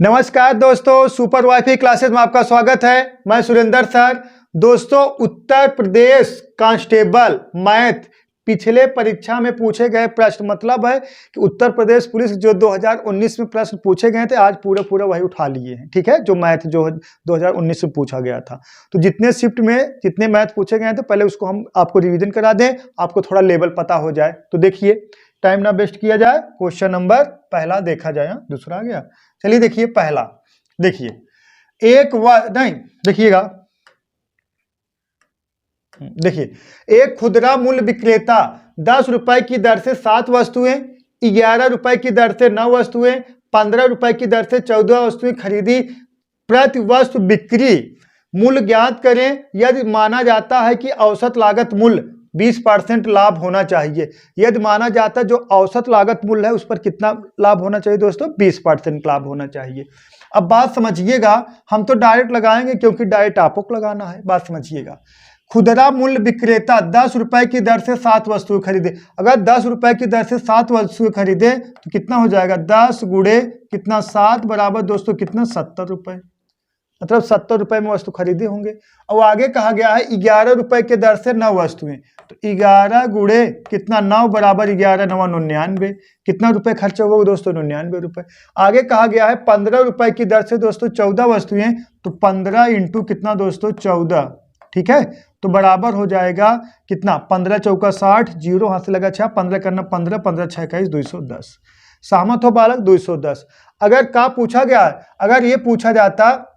नमस्कार दोस्तों, super wifi classes में आपका स्वागत है। मैं सुरेंद्र सर। दोस्तों, उत्तर प्रदेश कांस्टेबल मैथ पिछले परीक्षा में पूछे गए प्रश्न, मतलब है कि उत्तर प्रदेश पुलिस जो 2019 में प्रश्न पूछे गए थे, आज पूरा वही उठा लिए हैं। ठीक है, जो मैथ जो 2019 में पूछा गया था, तो जितने शिफ्ट में जितने मैथ पूछे गए थे, पहले उसको हम आपको रिवीजन करा दें, आपको थोड़ा लेवल पता हो जाए। तो देखिए, टाइम ना वेस्ट किया जाए, क्वेश्चन नंबर पहला देखा जाए। दूसरा आ गया, चलिए देखिए पहला। देखिए देखिएगा, देखिए एक खुदरा मूल्य विक्रेता 10 रुपए की दर से 7 वस्तुएं, 11 रुपए की दर से 9 वस्तुएं, 15 रुपए की दर से 14 वस्तुएं खरीदी। प्रति वस्तु बिक्री मूल्य ज्ञात करें यदि माना जाता है कि औसत लागत मूल्य 20% लाभ होना चाहिए। यदि माना जाता है जो औसत लागत मूल्य है उस पर कितना लाभ होना चाहिए दोस्तों? 20% लाभ होना चाहिए। अब बात समझिएगा, हम तो डायरेक्ट लगाएंगे क्योंकि डायरेक्ट आपको को लगाना है। बात समझिएगा, खुदरा मूल्य विक्रेता 10 रुपए की दर से 7 वस्तुएं खरीदे। अगर 10 रुपए की दर से 7 वस्तुएं खरीदे तो कितना हो जाएगा? 10 गुणे कितना 7 बराबर दोस्तों कितना? 70 रुपए, मतलब 70 रुपए में वस्तु खरीदे होंगे। और आगे कहा गया है 11 रुपए के दर से 9 वस्तुएं, तो 11 गुणे कितना 9 बराबर 11 9 99। कितना रुपए खर्च होगा दोस्तों? 99 रुपए। आगे कहा गया है 15 रुपए की दर से दोस्तों 14 वस्तुएं, तो 15 इंटू कितना दोस्तों? 14। ठीक है, तो बराबर हो जाएगा कितना? 15 चौका 60, जीरो हाथ से लगा 6, 15 करना 15, 15 6 21, 210। सहमत हो बालक? 210। अगर का पूछा गया, अगर ये पूछा जाता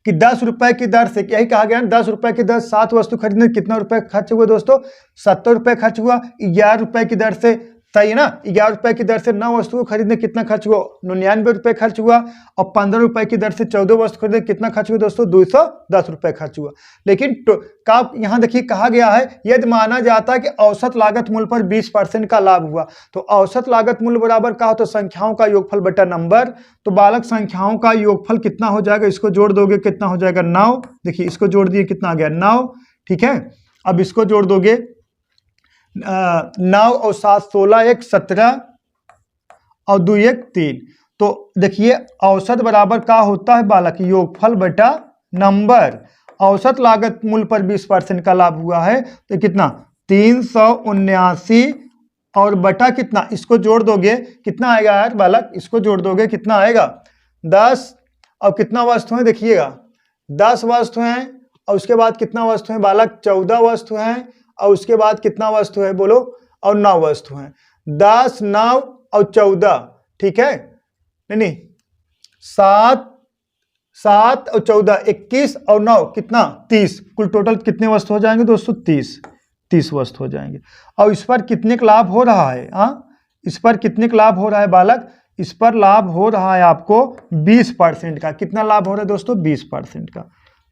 कि 10 रुपए की दर से, यही कहा गया 10 रुपए की दर 7 वस्तु खरीदने कितना रुपए खर्च हुआ दोस्तों? 70 रुपए खर्च हुआ। 11 रुपए की दर से, सही है ना, 11 रुपए की दर से 9 वस्तुओं खरीदने कितना खर्च हुआ? 99 रुपए खर्च हुआ। और 15 रुपए की दर से 14 वस्तु खरीदने कितना खर्च हुआ दोस्तों? 210 रुपए खर्च हुआ। लेकिन का यहाँ देखिए कहा गया है यदि माना जाता है कि औसत लागत मूल्य पर 20% का लाभ हुआ, तो औसत लागत मूल्य बराबर का हो? तो संख्याओं का योगफल बटा नंबर। तो बालक संख्याओं का योगफल कितना हो जाएगा? इसको जोड़ दोगे कितना हो जाएगा? 9। देखिए इसको जोड़ दिए कितना आ गया? 9। ठीक है, अब इसको जोड़ दोगे 9 और 7 16, 1 17 और 2 1 3। तो देखिए औसत बराबर का होता है बालक? योगफल बटा नंबर। औसत लागत मूल्य पर 20% का लाभ हुआ है, तो कितना? 379 और बटा कितना? इसको जोड़ दोगे कितना आएगा यार बालक? इसको जोड़ दोगे कितना आएगा? 10। और कितना वस्तुएं? देखिएगा 10 वस्तुएं, और उसके बाद कितना वस्तुएं बालक? 14 वस्तुएं, और उसके बाद कितना वस्तु है बोलो? और 9 वस्तु है। 10 9 और 14। ठीक है, नहीं 7 7 और 14 21 और 9 कितना? 30। कुल टोटल कितने वस्तु हो जाएंगे दोस्तों? 30 वस्तु हो जाएंगे। और इस पर कितने का लाभ हो रहा है? इस पर कितने का लाभ हो रहा है बालक? इस पर लाभ हो रहा है आपको 20% का। कितना लाभ हो रहा है दोस्तों? 20% का।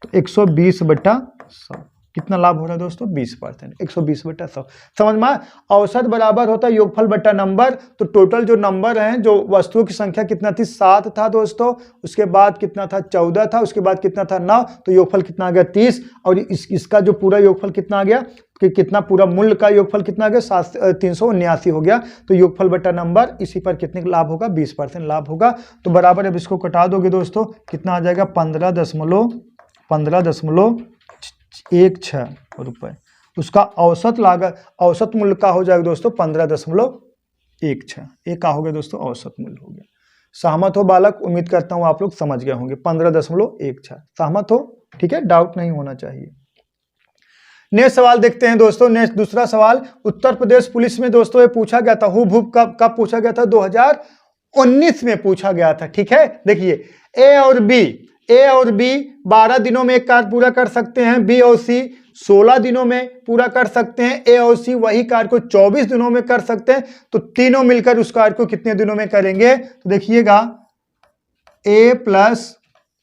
तो 120 बटा 100 कितना लाभ हो रहा है दोस्तों? 20%। 120 बटा 100 समझ में। औसत बराबर होता है योगफल बटा नंबर। तो टोटल जो नंबर हैं, जो वस्तुओं की संख्या कितना थी? 7 था दोस्तों, उसके बाद कितना था? 14 था, उसके बाद कितना था? 9। तो योगफल कितना आ गया? 30। और इसका जो पूरा योगफल कितना आ गया कि कितना पूरा मूल्य का योगफल कितना आ गया? 379 हो गया। तो योगफल बटा नंबर, इसी पर कितने का लाभ होगा? 20% लाभ होगा। तो बराबर अब इसको कटा दोगे दोस्तों, कितना आ जाएगा? 15.16 रुपए। उसका औसत लागत, औसत मूल्य का हो जाएगा दोस्तों 15.16। ये का हो गया दोस्तों? औसत मूल्य हो गया। सहमत हो बालक? उम्मीद करता हूं आप लोग समझ गए होंगे। 15.16 सहमत हो? ठीक है, डाउट नहीं होना चाहिए। नेक्स्ट सवाल देखते हैं दोस्तों। नेक्स्ट दूसरा सवाल उत्तर प्रदेश पुलिस में दोस्तों ये पूछा गया था। हुबहुब कब पूछा गया था? 2019 में पूछा गया था। ठीक है, देखिए ए और बी 12 दिनों में एक कार्य पूरा कर सकते हैं। बी और सी 16 दिनों में पूरा कर सकते हैं। ए और सी वही कार्य को 24 दिनों में कर सकते हैं। तो तीनों मिलकर उस कार्य को कितने दिनों में करेंगे? तो देखिएगा ए प्लस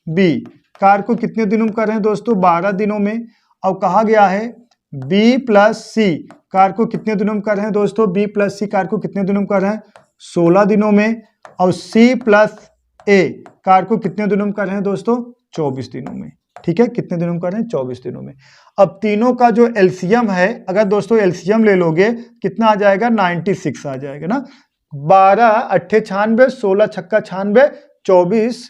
बी कार्य को कितने दिनों में कर रहे हैं दोस्तों? 12 दिनों में। और कहा गया है बी प्लस सी कार्य को कितने दिनों में कर रहे हैं दोस्तों? बी प्लस सी कार्य को कितने दिनों में कर रहे हैं? 16 दिनों में। और सी प्लस ए कार्य को कितने दिनों में कर रहे हैं दोस्तों? 24 दिनों में। ठीक है, कितने दिनों में कर रहे हैं? 24 दिनों में। अब तीनों का जो एलसीएम है, अगर दोस्तों एलसीएम ले लोगे कितना आ जाएगा? 96 आ जाएगा ना। 12 8 96, 16 छक्का 96, 24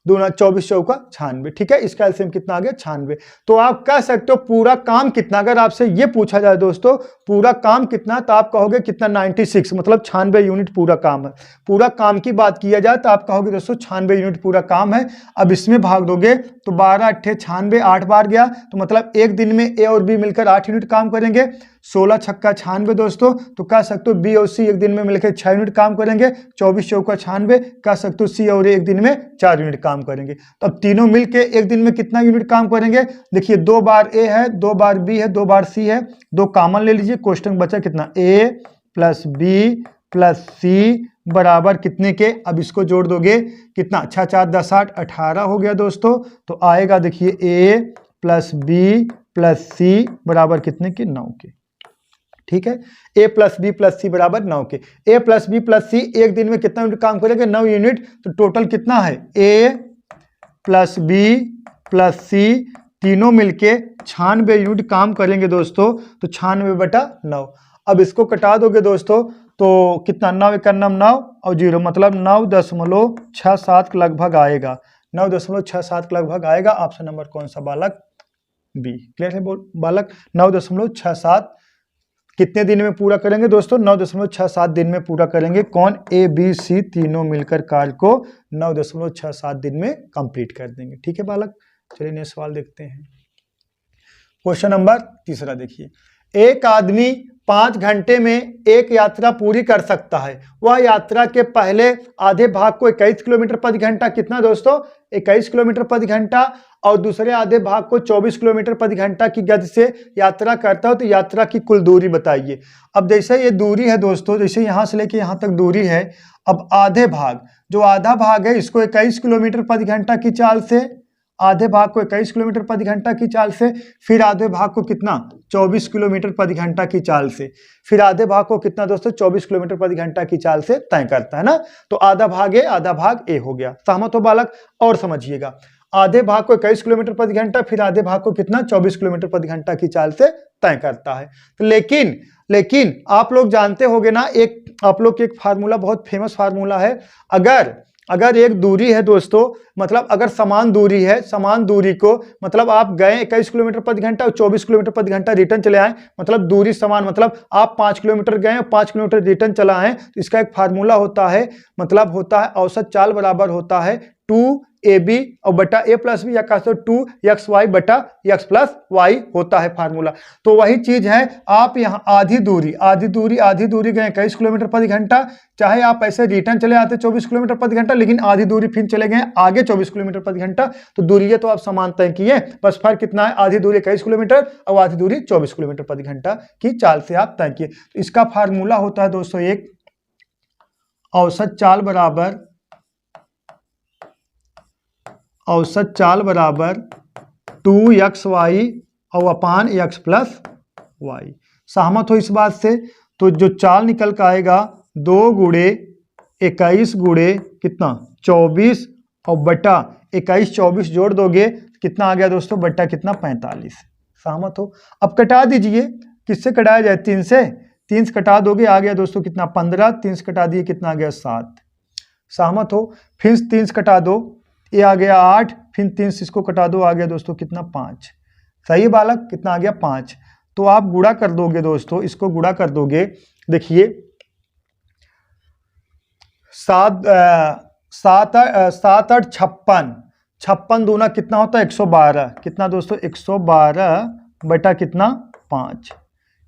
दूना 24 चौका 96, ठीक है। इसका एलसीएम कितना आ गया 96। तो आप कह सकते हो पूरा काम कितना, अगर आपसे ये पूछा जाए दोस्तों पूरा काम कितना, तो आप कहोगे कितना 96, मतलब 96 यूनिट पूरा काम है। पूरा काम की बात किया जाए तो आप कहोगे दोस्तों 96 यूनिट पूरा काम है। अब इसमें भाग दोगे तो 12 अट्ठे 96, 8 बार गया, तो मतलब एक दिन में ए और बी मिलकर 8 यूनिट काम करेंगे। 16 छक्का 96 दोस्तों, तो कह सकते हो बी और सी एक दिन में मिलकर 6 यूनिट काम करेंगे। 24 चौका 96, कह सकते हो सी और ए एक दिन में 4 यूनिट काम करेंगे। तो अब तीनों मिलके एक दिन में कितना यूनिट काम करेंगे, देखिए 2 बार ए है, 2 बार बी है, 2 बार सी है, 2 कॉमन ले लीजिए, क्वेश्चन बचा कितना ए प्लस बी प्लस सी बराबर कितने के, अब इसको जोड़ दोगे कितना 6 4 10 8 18 हो गया दोस्तों। तो आएगा देखिए ए प्लस बी प्लस सी बराबर कितने के 9 के, ठीक है। ए प्लस बी प्लस सी बराबर 9 के। ए प्लस बी प्लस सी एक दिन में कितना यूनिट काम करेंगे 9 यूनिट। तो टोटल कितना है ए प्लस बी प्लस सी तीनों मिलके 96 यूनिट काम करेंगे दोस्तों। तो 96/9। अब इसको कटा दोगे दोस्तों तो कितना 9 1 9 और 0 मतलब 9.67 के लगभग आएगा। 9.67 के लगभग आएगा। ऑप्शन नंबर कौन सा बालक, बी। क्लियर है बालक। 9.67 कितने दिन में पूरा करेंगे दोस्तों, 9.67 दिन में पूरा करेंगे। कौन, ए बी सी तीनों मिलकर कार्य को 9.67 दिन में कंप्लीट कर देंगे, ठीक है बालक। चलिए नेक्स्ट सवाल देखते हैं। क्वेश्चन नंबर 3 देखिए, एक आदमी 5 घंटे में एक यात्रा पूरी कर सकता है। वह यात्रा के पहले आधे भाग को 21 किलोमीटर प्रति घंटा, कितना दोस्तों 21 किलोमीटर प्रति घंटा, और दूसरे आधे भाग को 24 किलोमीटर प्रति घंटा की गति से यात्रा करता हो। तो यात्रा की कुल दूरी बताइए। अब जैसे ये दूरी है दोस्तों, जैसे यहाँ से लेके यहाँ तक दूरी है, अब आधे भाग, जो आधा भाग है इसको 21 किलोमीटर प्रति घंटा की चाल से, आधे भाग को 21 किलोमीटर प्रति घंटा की चाल से, फिर आधे भाग को कितना 24 किलोमीटर प्रति घंटा की चाल से, फिर आधे भाग को कितना दोस्तों 24 किलोमीटर प्रति घंटा की चाल से तय करता है ना। तो आधा भाग ए आधा भाग ए हो गया। सहमत हो बालक। और समझिएगा, आधे भाग को 21 किलोमीटर प्रति घंटा, फिर आधे भाग को कितना 24 किलोमीटर प्रति घंटा की चाल से तय करता है। तो लेकिन आप लोग जानते होंगे ना, एक आप लोग की एक फार्मूला, बहुत फेमस फार्मूला है। अगर एक दूरी है दोस्तों, मतलब अगर समान दूरी है, समान दूरी को मतलब आप गए 21 किलोमीटर प्रति घंटा और 24 किलोमीटर प्रति घंटा रिटर्न चले आए, मतलब दूरी समान, मतलब आप 5 किलोमीटर गए और 5 किलोमीटर रिटर्न चला आए। तो इसका एक फार्मूला होता है, मतलब होता है औसत चाल बराबर होता है 2ab और बटा a प्लस बी, या कह सकते 2xy बटा x प्लस वाई होता है फार्मूला। तो वही चीज है, आप यहाँ आधी दूरी गए 21 किलोमीटर प्रति घंटा, चाहे आप ऐसे रिटर्न चले आते 24 किलोमीटर प्रति घंटा, लेकिन आधी दूरी फिर चले गए आगे 24 किलोमीटर प्रति घंटा। तो दूरी तो आप समान तय किए, बस फर्क कितना है, आधी दूरी 21 किलोमीटर और आधी दूरी 24 किलोमीटर प्रति घंटा की चाल से आप तय किए। तो इसका फार्मूला होता है दोस्तों, एक औसत चाल बराबर 2xy और अपान x प्लस वाई। सहमत हो इस बात से। तो जो चाल निकल कर आएगा 2 गुणे 21 गुणे कितना 24 और बटा 21 24 जोड़ दोगे कितना आ गया दोस्तों, बटा कितना 45। सहमत हो। अब कटा दीजिए, किससे कटाया जाए, 3 से। 3 से कटा दोगे आ गया दोस्तों कितना 15, 3 से कटा दिए कितना आ गया 7। सहमत हो। फिर 3 से कटा दो, ये आ गया 8, फिर 3 से इसको कटा दो आ गया दोस्तों कितना 5। सही है बालक, कितना आ गया 5। तो आप गुणा कर दोगे दोस्तों, इसको गुणा कर दोगे, देखिए 7 8 56 दूना कितना होता है 112। कितना दोस्तों 112 बटा कितना 5,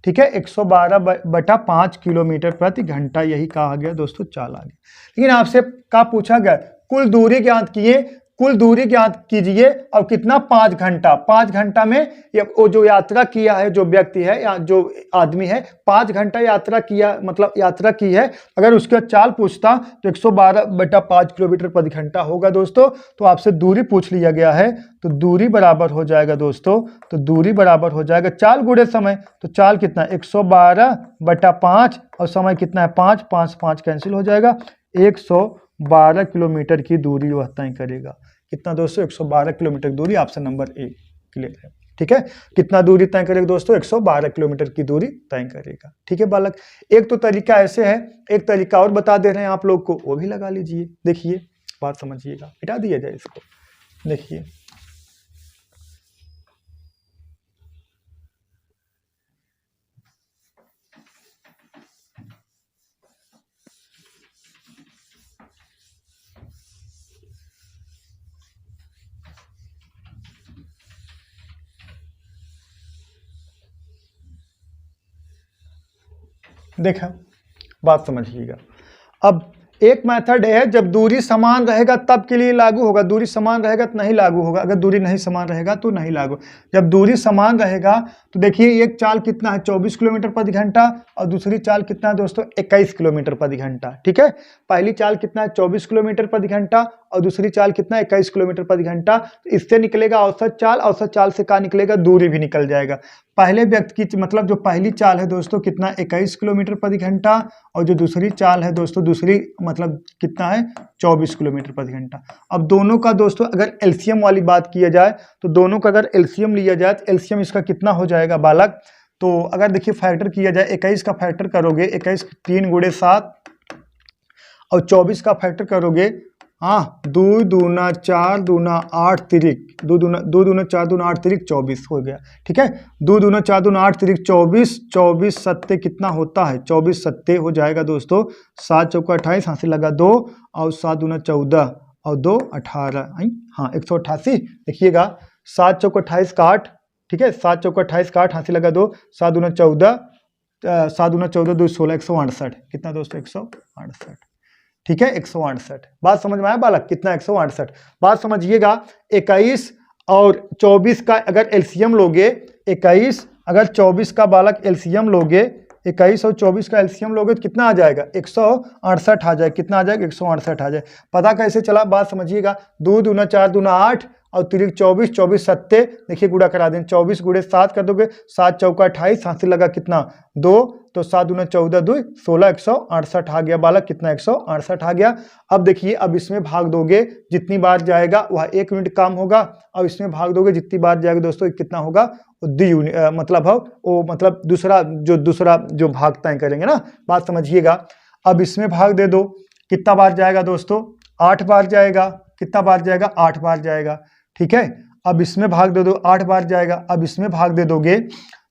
ठीक है। 112 बटा 5 किलोमीटर प्रति घंटा, यही कहा गया दोस्तों, चाल आ गया। लेकिन आपसे क्या पूछा गया, कुल दूरी ज्ञात किए, कुल दूरी ज्ञात कीजिए और कितना 5 घंटा। 5 घंटा में वो जो यात्रा किया है, जो व्यक्ति है या जो आदमी है 5 घंटा यात्रा किया, मतलब यात्रा की है। अगर उसका चाल पूछता तो 112 बटा 5 किलोमीटर प्रति घंटा होगा दोस्तों। तो आपसे दूरी पूछ लिया गया है, तो दूरी बराबर हो जाएगा दोस्तों, तो दूरी बराबर हो जाएगा चाल गुणे समय। तो चाल कितना 112 बटा 5 और समय कितना है 5, 5 5 कैंसिल हो जाएगा, 112 किलोमीटर की दूरी वह तय करेगा। कितना दोस्तों 112 किलोमीटर दूरी। ऑप्शन नंबर ए क्लियर है, ठीक है। कितना दूरी तय करेगा दोस्तों, 112 किलोमीटर की दूरी तय करेगा, ठीक है बालक। एक तो तरीका ऐसे है, एक तरीका और बता दे रहे हैं आप लोग को, वो भी लगा लीजिए। देखिए बात समझिएगा, मिटा दिया जाए इसको। देखिए देखा, बात समझिएगा। अब एक मेथड है जब दूरी समान रहेगा तब के लिए लागू होगा, दूरी समान रहेगा तो नहीं लागू होगा, अगर दूरी नहीं समान रहेगा तो नहीं लागू। जब दूरी समान रहेगा तो देखिए एक चाल कितना है 24 किलोमीटर प्रति घंटा और दूसरी चाल कितना है दोस्तों 21 किलोमीटर प्रति घंटा। ठीक है, पहली चाल कितना है 24 किलोमीटर प्रति घंटा और दूसरी चाल कितना है 21 किलोमीटर प्रति घंटा। तो इससे निकलेगा औसत चाल, औसत चाल से क्या निकलेगा, दूरी भी निकल जाएगा। पहले व्यक्ति की मतलब जो पहली चाल है दोस्तों कितना 21 किलोमीटर प्रति घंटा और जो दूसरी चाल है दोस्तों दूसरी मतलब कितना है 24 किलोमीटर प्रति घंटा। अब दोनों का दोस्तों अगर एलसीएम वाली बात किया जाए तो दोनों का अगर एलसीएम लिया जाए तो एलसीएम इसका कितना हो जाएगा बालक। तो अगर देखिए फैक्टर किया जाए 21 का फैक्टर करोगे 21 3 गुणे 7 और 24 का फैक्टर करोगे 2 दूना 4 दूना 8 तिरिक 2 दूना 4 दूना 8 तिरिक 24 हो गया। ठीक है, 2 दूना 4 दूना 8 तिरिक 24, 24 सत्ते कितना होता है 24 सत्ते हो जाएगा दोस्तों 7 चौका 28, हाथ से लगा 2 और 7 दूना 14 और 2 18, हाँ 188। देखिएगा 7 चौका 28 का 8, ठीक है 7 चौका 28 का 8, हाथ से लगा 2, 7 दूना 14, 7 दूना 14 2 16, 168 कितना दोस्तों 168। ठीक है 168। बात समझ में आया बालक, कितना 168। बात समझिएगा 21 और 24 का अगर एलसीएम लोगे 21 अगर 24 का बालक एलसीएम लोगे 21 और 24 का एलसीएम लोगे तो कितना आ जाएगा 168 आ जाएगा। कितना आ जाएगा 168 आ जाएगा। पता कैसे चला बात समझिएगा, 2 दूना 4 दूना 8 और तिरिक 24, 24 सत्ते देखिए गुड़ा करा दें 24 गुड़े 7 कर दोगे 7 चौका 28, हाथ से लगा कितना 2 तो 7 दूना 14 2 16, 168 आ गया बालक, कितना 168 आ गया। अब देखिए अब इसमें भाग दोगे जितनी बार जाएगा वह 1 यूनिट काम होगा और इसमें भाग दोगे जितनी बार जाएगा दोस्तों कितना होगा मतलब है वो मतलब दूसरा जो भाग तय करेंगे ना। बात समझिएगा, अब इसमें भाग दे दो कितना बार जाएगा दोस्तों 8 बार जाएगा। कितना बार जाएगा 8 बार जाएगा। ठीक है, अब इसमें भाग दे दो 8 बार जाएगा। अब इसमें भाग दे दोगे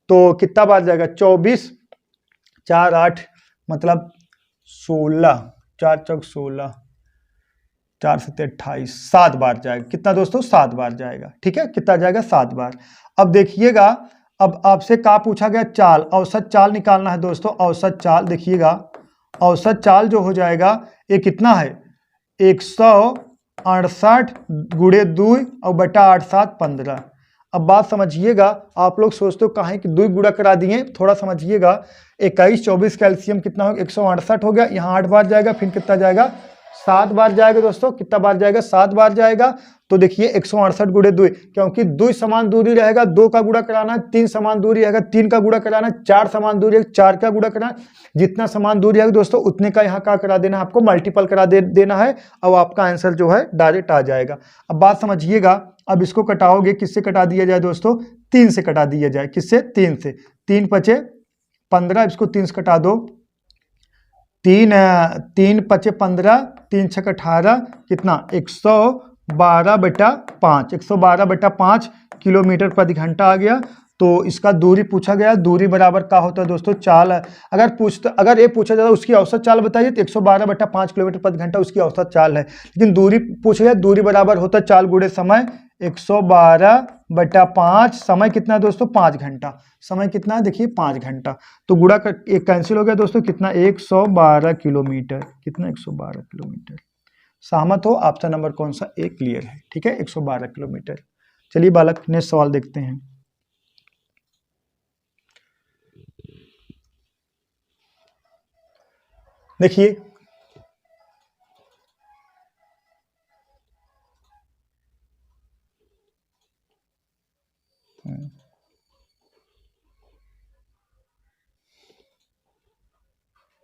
तो कितना बार जाएगा 24 4 8 मतलब 16, 4 चौक 16, 4 7 28, 7 बार जाएगा। कितना दोस्तों 7 बार जाएगा। ठीक है, कितना जाएगा 7 बार। अब देखिएगा अब आपसे क्या पूछा गया चाल, औसत चाल निकालना है दोस्तों। औसत चाल देखिएगा, औसत चाल जो हो जाएगा ये कितना है 168 गुणे 2 और बटा 8 7 15। अब बात समझिएगा, आप लोग सोचते हो कहाँ कि 2 गुणा करा दिए, थोड़ा समझिएगा 21 24 का एलसीएम कितना हो 168 हो गया। यहाँ 8 बार जाएगा, फिर कितना जाएगा 7 बार जाएगा दोस्तों। कितना बार जाएगा 7 बार जाएगा। तो देखिए 168 गुणे 2, क्योंकि 2 समान दूरी रहेगा 2 का गुणा कराना है, 3 समान दूरी रहेगा 3 का गुणा कराना है, 4 समान दूरी है 4 का गुणा कराना है। जितना समान दूरी है दोस्तों उतने का यहाँ का करा देना है, आपको मल्टीपल करा देना है और आपका आंसर जो है डायरेक्ट आ जाएगा। अब बात समझिएगा, अब इसको कटाओगे, किससे कटा दिया जाए दोस्तों 3 से कटा दिया जाए। किससे 3 से, 3 पचे 15, इसको 3 से कटा दो 3 पचे 15, 3 छक 18 कितना 112 बटा 5, 112 बटा 5 किलोमीटर प्रति घंटा आ गया। तो इसका दूरी पूछा गया, दूरी बराबर क्या होता है दोस्तों चाल। अगर ये पूछा जाता उसकी औसत चाल बताइए तो 112 बटा 5 किलोमीटर प्रति घंटा उसकी औसत चाल है। लेकिन दूरी पूछा जाए, दूरी बराबर होता है चाल गुणे समय। 112 बटा 5, समय कितना है दोस्तों 5 घंटा। समय कितना है देखिए 5 घंटा। तो गुणा कर एक कैंसिल हो गया दोस्तों, कितना 112 किलोमीटर। कितना 112 किलोमीटर। सहमत हो, ऑप्शन नंबर कौन सा ए क्लियर है। ठीक है 112 किलोमीटर। चलिए बालक नेक्स्ट सवाल देखते हैं। देखिए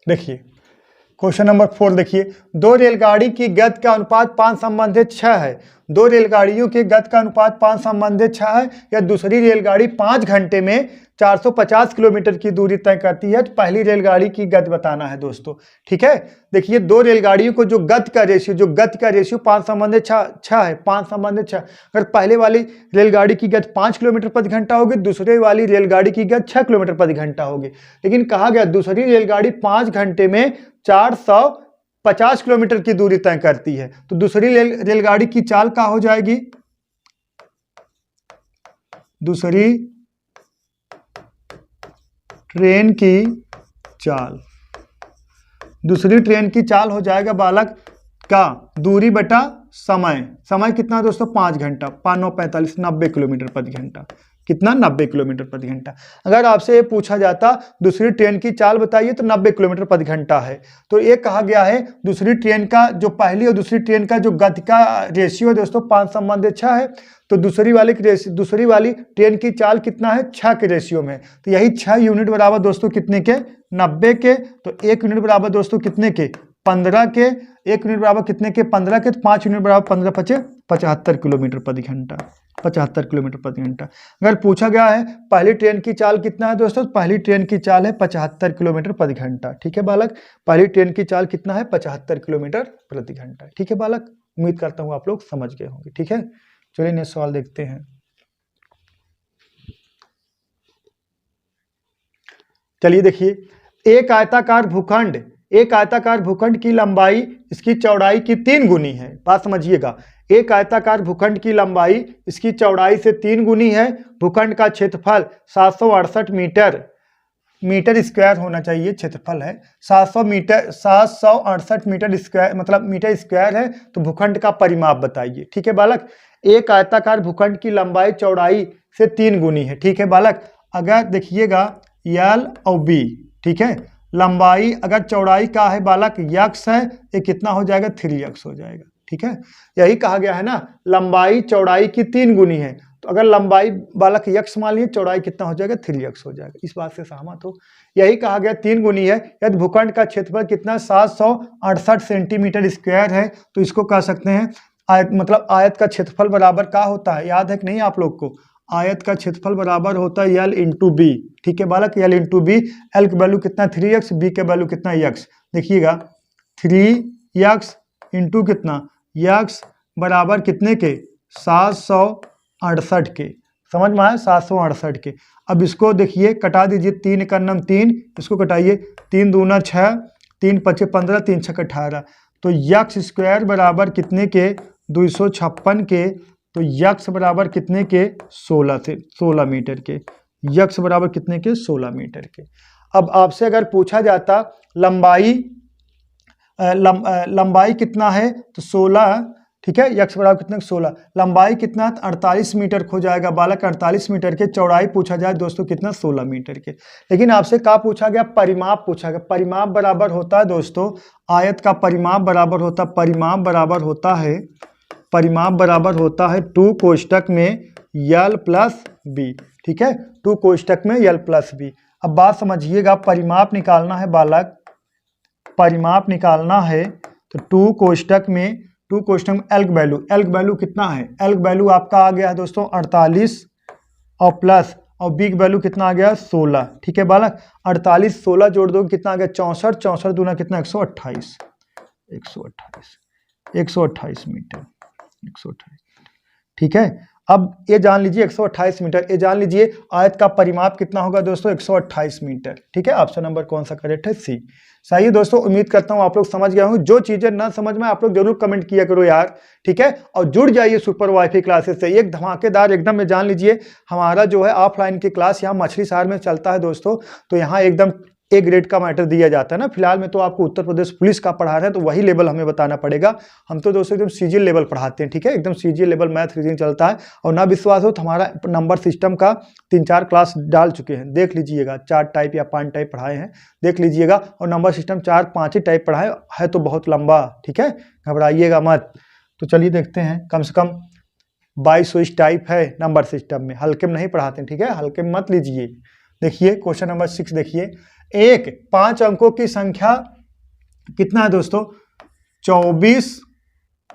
देखिए क्वेश्चन नंबर 4 देखिए, दो रेलगाड़ी की गति का अनुपात 5 संबंधित 6 है। दो रेलगाड़ियों के गति का अनुपात 5 संबंधित 6 है, या दूसरी रेलगाड़ी 5 घंटे में 450 किलोमीटर की दूरी तय करती है, तो पहली रेलगाड़ी की गति बताना है दोस्तों। ठीक है, देखिए दो रेलगाड़ियों को जो गति का रेशियो 5 संबंधित 6 है, 5 संबंधित 6। अगर पहले वाली रेलगाड़ी की गति 5 किलोमीटर प्रति घंटा होगी, दूसरे वाली रेलगाड़ी की गति 6 किलोमीटर प्रति घंटा होगी। लेकिन कहा गया दूसरी रेलगाड़ी 5 घंटे में 450 किलोमीटर की दूरी तय करती है, तो दूसरी रेलगाड़ी की चाल क्या हो जाएगी? दूसरी ट्रेन की चाल हो जाएगा बालक का दूरी बटा समय। समय कितना दोस्तों? 5 घंटा, 5 9 45, 90 किलोमीटर प्रति घंटा। कितना? 90 किलोमीटर प्रति घंटा। अगर आपसे ये पूछा जाता दूसरी ट्रेन की चाल बताइए, तो 90 किलोमीटर प्रति घंटा है। तो ये कहा गया है दूसरी ट्रेन का जो पहली और दूसरी ट्रेन का जो गति का रेशियो है दोस्तों 5 संबंधित 6 है, तो दूसरी वाली ट्रेन की चाल कितना है? 6 के रेशियो में। तो यही 6 यूनिट बराबर दोस्तों कितने के? 90 के। तो 1 यूनिट बराबर दोस्तों कितने के? 15 के। 1 यूनिट बराबर कितने के? 15 के। तो 5 यूनिट बराबर 15 5 75 किलोमीटर प्रति घंटा। 75 किलोमीटर प्रति घंटा। अगर पूछा गया है पहली ट्रेन की चाल कितना है दोस्तों, पहली ट्रेन की चाल है 75 किलोमीटर प्रति घंटा। ठीक है बालक, पहली ट्रेन की चाल कितना है? 75 किलोमीटर प्रति घंटा। ठीक है बालक, उम्मीद करता हूँ आप लोग समझ गए होंगे। ठीक है, चलिए नेक्स्ट सवाल देखते हैं। चलिए देखिए, एक आयताकार भूखंड की लंबाई इसकी चौड़ाई की 3 गुनी है। बात समझिएगा, एक आयताकार भूखंड की लंबाई इसकी चौड़ाई से 3 गुनी है। भूखंड का क्षेत्रफल 768 मीटर स्क्वायर होना चाहिए, क्षेत्रफल है 768 मीटर स्क्वायर, मतलब मीटर स्क्वायर है। तो भूखंड का परिमाप बताइए। ठीक है बालक, एक आयताकार भूखंड की लंबाई चौड़ाई से 3 गुनी है। ठीक है बालक, अगर देखिएगा L और B, ठीक है, लंबाई अगर चौड़ाई का है बालक x है, ये कितना हो जाएगा? 3x हो जाएगा। ठीक है, यही कहा गया है ना, लंबाई चौड़ाई की 3 गुनी है। तो अगर लंबाई बालक x मान लीजिए, चौड़ाई कितना हो जाएगा? 3x हो जाएगा। इस बात से सहमत हो? यही कहा गया 3 गुनी है। यदि भूखंड का क्षेत्रफल कितना? 768 सेंटीमीटर स्क्वायर है, तो इसको कह सकते हैं मतलब आयत का क्षेत्रफल बराबर क्या होता है? याद है कि नहीं आप लोग को? आयत का क्षेत्रफल बराबर होता है L इंटू बी। ठीक है बालक, L इंटू बी। L की वैल्यू कितना? 3x, B के वैल्यू कितना? x। देखिएगा 3x इंटू कितना? x बराबर कितने के? 768 के। समझ में आया? 768 के। अब इसको देखिए कटा दीजिए, 3 का नम 3, इसको कटाइए, 3 दूना 6, 3 5 15, 3 6 18। तो x स्क्वायर बराबर कितने के? 256 के। तो x बराबर कितने के? 16 मीटर के। x बराबर कितने के? 16 मीटर के। अब आपसे अगर पूछा जाता लंबाई कितना है, तो 16, ठीक है, x बराबर कितने? 16। लंबाई कितना? 48 मीटर हो जाएगा बालक, 48 मीटर के। चौड़ाई पूछा जाए दोस्तों कितना? 16 मीटर के। लेकिन आपसे क्या पूछा गया? परिमाप पूछा गया। परिमाप बराबर होता है दोस्तों, आयत का परिमाप बराबर होता है 2 कोष्टक में L प्लस B। ठीक है, 2 कोष्टक में L प्लस B। अब बात समझिएगा, परिमाप निकालना है बालक, परिमाप निकालना है तो 2 कोष्टक में L की वैल्यू कितना है? L की वैल्यू आपका आ गया है दोस्तों 48 और प्लस, और B की वैल्यू कितना आ गया? 16। ठीक है बालक, 48 16 जोड़ दो कितना आ गया? 64, 64 दूना कितना? 128 मीटर, 128। ठीक है, अब ये जान लीजिए 128 मीटर, ये जान लीजिए आयत का परिमाप कितना होगा दोस्तों? 128 मीटर। ठीक है, ऑप्शन नंबर कौन सा करेक्ट है? सी। सही है दोस्तों, उम्मीद करता हूं आप लोग समझ गए होंगे। जो चीजें ना समझ में आप लोग जरूर कमेंट किया करो यार। ठीक है, और जुड़ जाइए सुपर वाईफाई क्लासेस से, एक धमाकेदार एकदम में जान लीजिए हमारा जो है ऑफलाइन की क्लास यहाँ मछली शहर में चलता है दोस्तों। तो यहाँ एकदम A ग्रेड का मैटर दिया जाता है ना। फिलहाल में तो आपको उत्तर प्रदेश पुलिस का पढ़ा रहे हैं, तो वही लेवल हमें बताना पड़ेगा। हम तो दोस्तों एकदम CGL लेवल पढ़ाते हैं। ठीक है, एकदम CGL लेवल मैथ रीजनिंग चलता है। और ना विश्वास हो तो हमारा नंबर सिस्टम का 3-4 क्लास डाल चुके हैं, देख लीजिएगा। 4 टाइप या 5 टाइप पढ़ाए हैं, देख लीजिएगा। और नंबर सिस्टम 4-5 ही टाइप पढ़ाए है, तो बहुत लंबा। ठीक है, घबराइएगा मत। तो चलिए देखते हैं, कम से कम 22 टाइप है नंबर सिस्टम में, हल्के में नहीं पढ़ाते हैं। ठीक है, हल्के में मत लीजिए। देखिए क्वेश्चन नंबर 6 देखिए, एक 5 अंकों की संख्या कितना है दोस्तों, 24,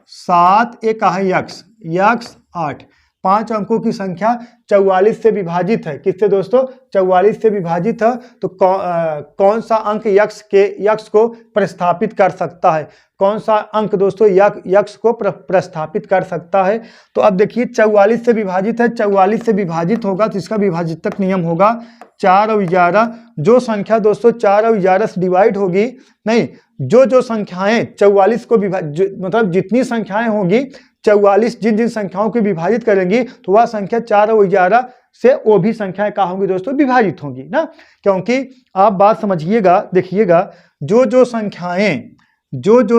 7, एक है यक्स, यक्स 8, 5 अंकों की संख्या 44 से विभाजित है। किससे दोस्तों, 44 से विभाजित है। तो कौन सा अंक यक्स को प्रस्थापित कर सकता है, कौन सा अंक दोस्तों यक्स को प्रस्थापित कर सकता है। तो अब देखिए 44 से विभाजित है, 44 से विभाजित होगा तो इसका विभाजितक नियम होगा 4 और 11। जो संख्या दोस्तों 4 और 11 से डिवाइड होगी, नहीं, जो संख्याएं 44 को मतलब जितनी संख्याएं होगी 44 जिन संख्याओं को विभाजित करेंगी तो वह संख्या 4 और 11 से वो भी संख्याएं कहाँ होंगी दोस्तों, विभाजित होंगी ना। क्योंकि आप बात समझिएगा, देखिएगा, जो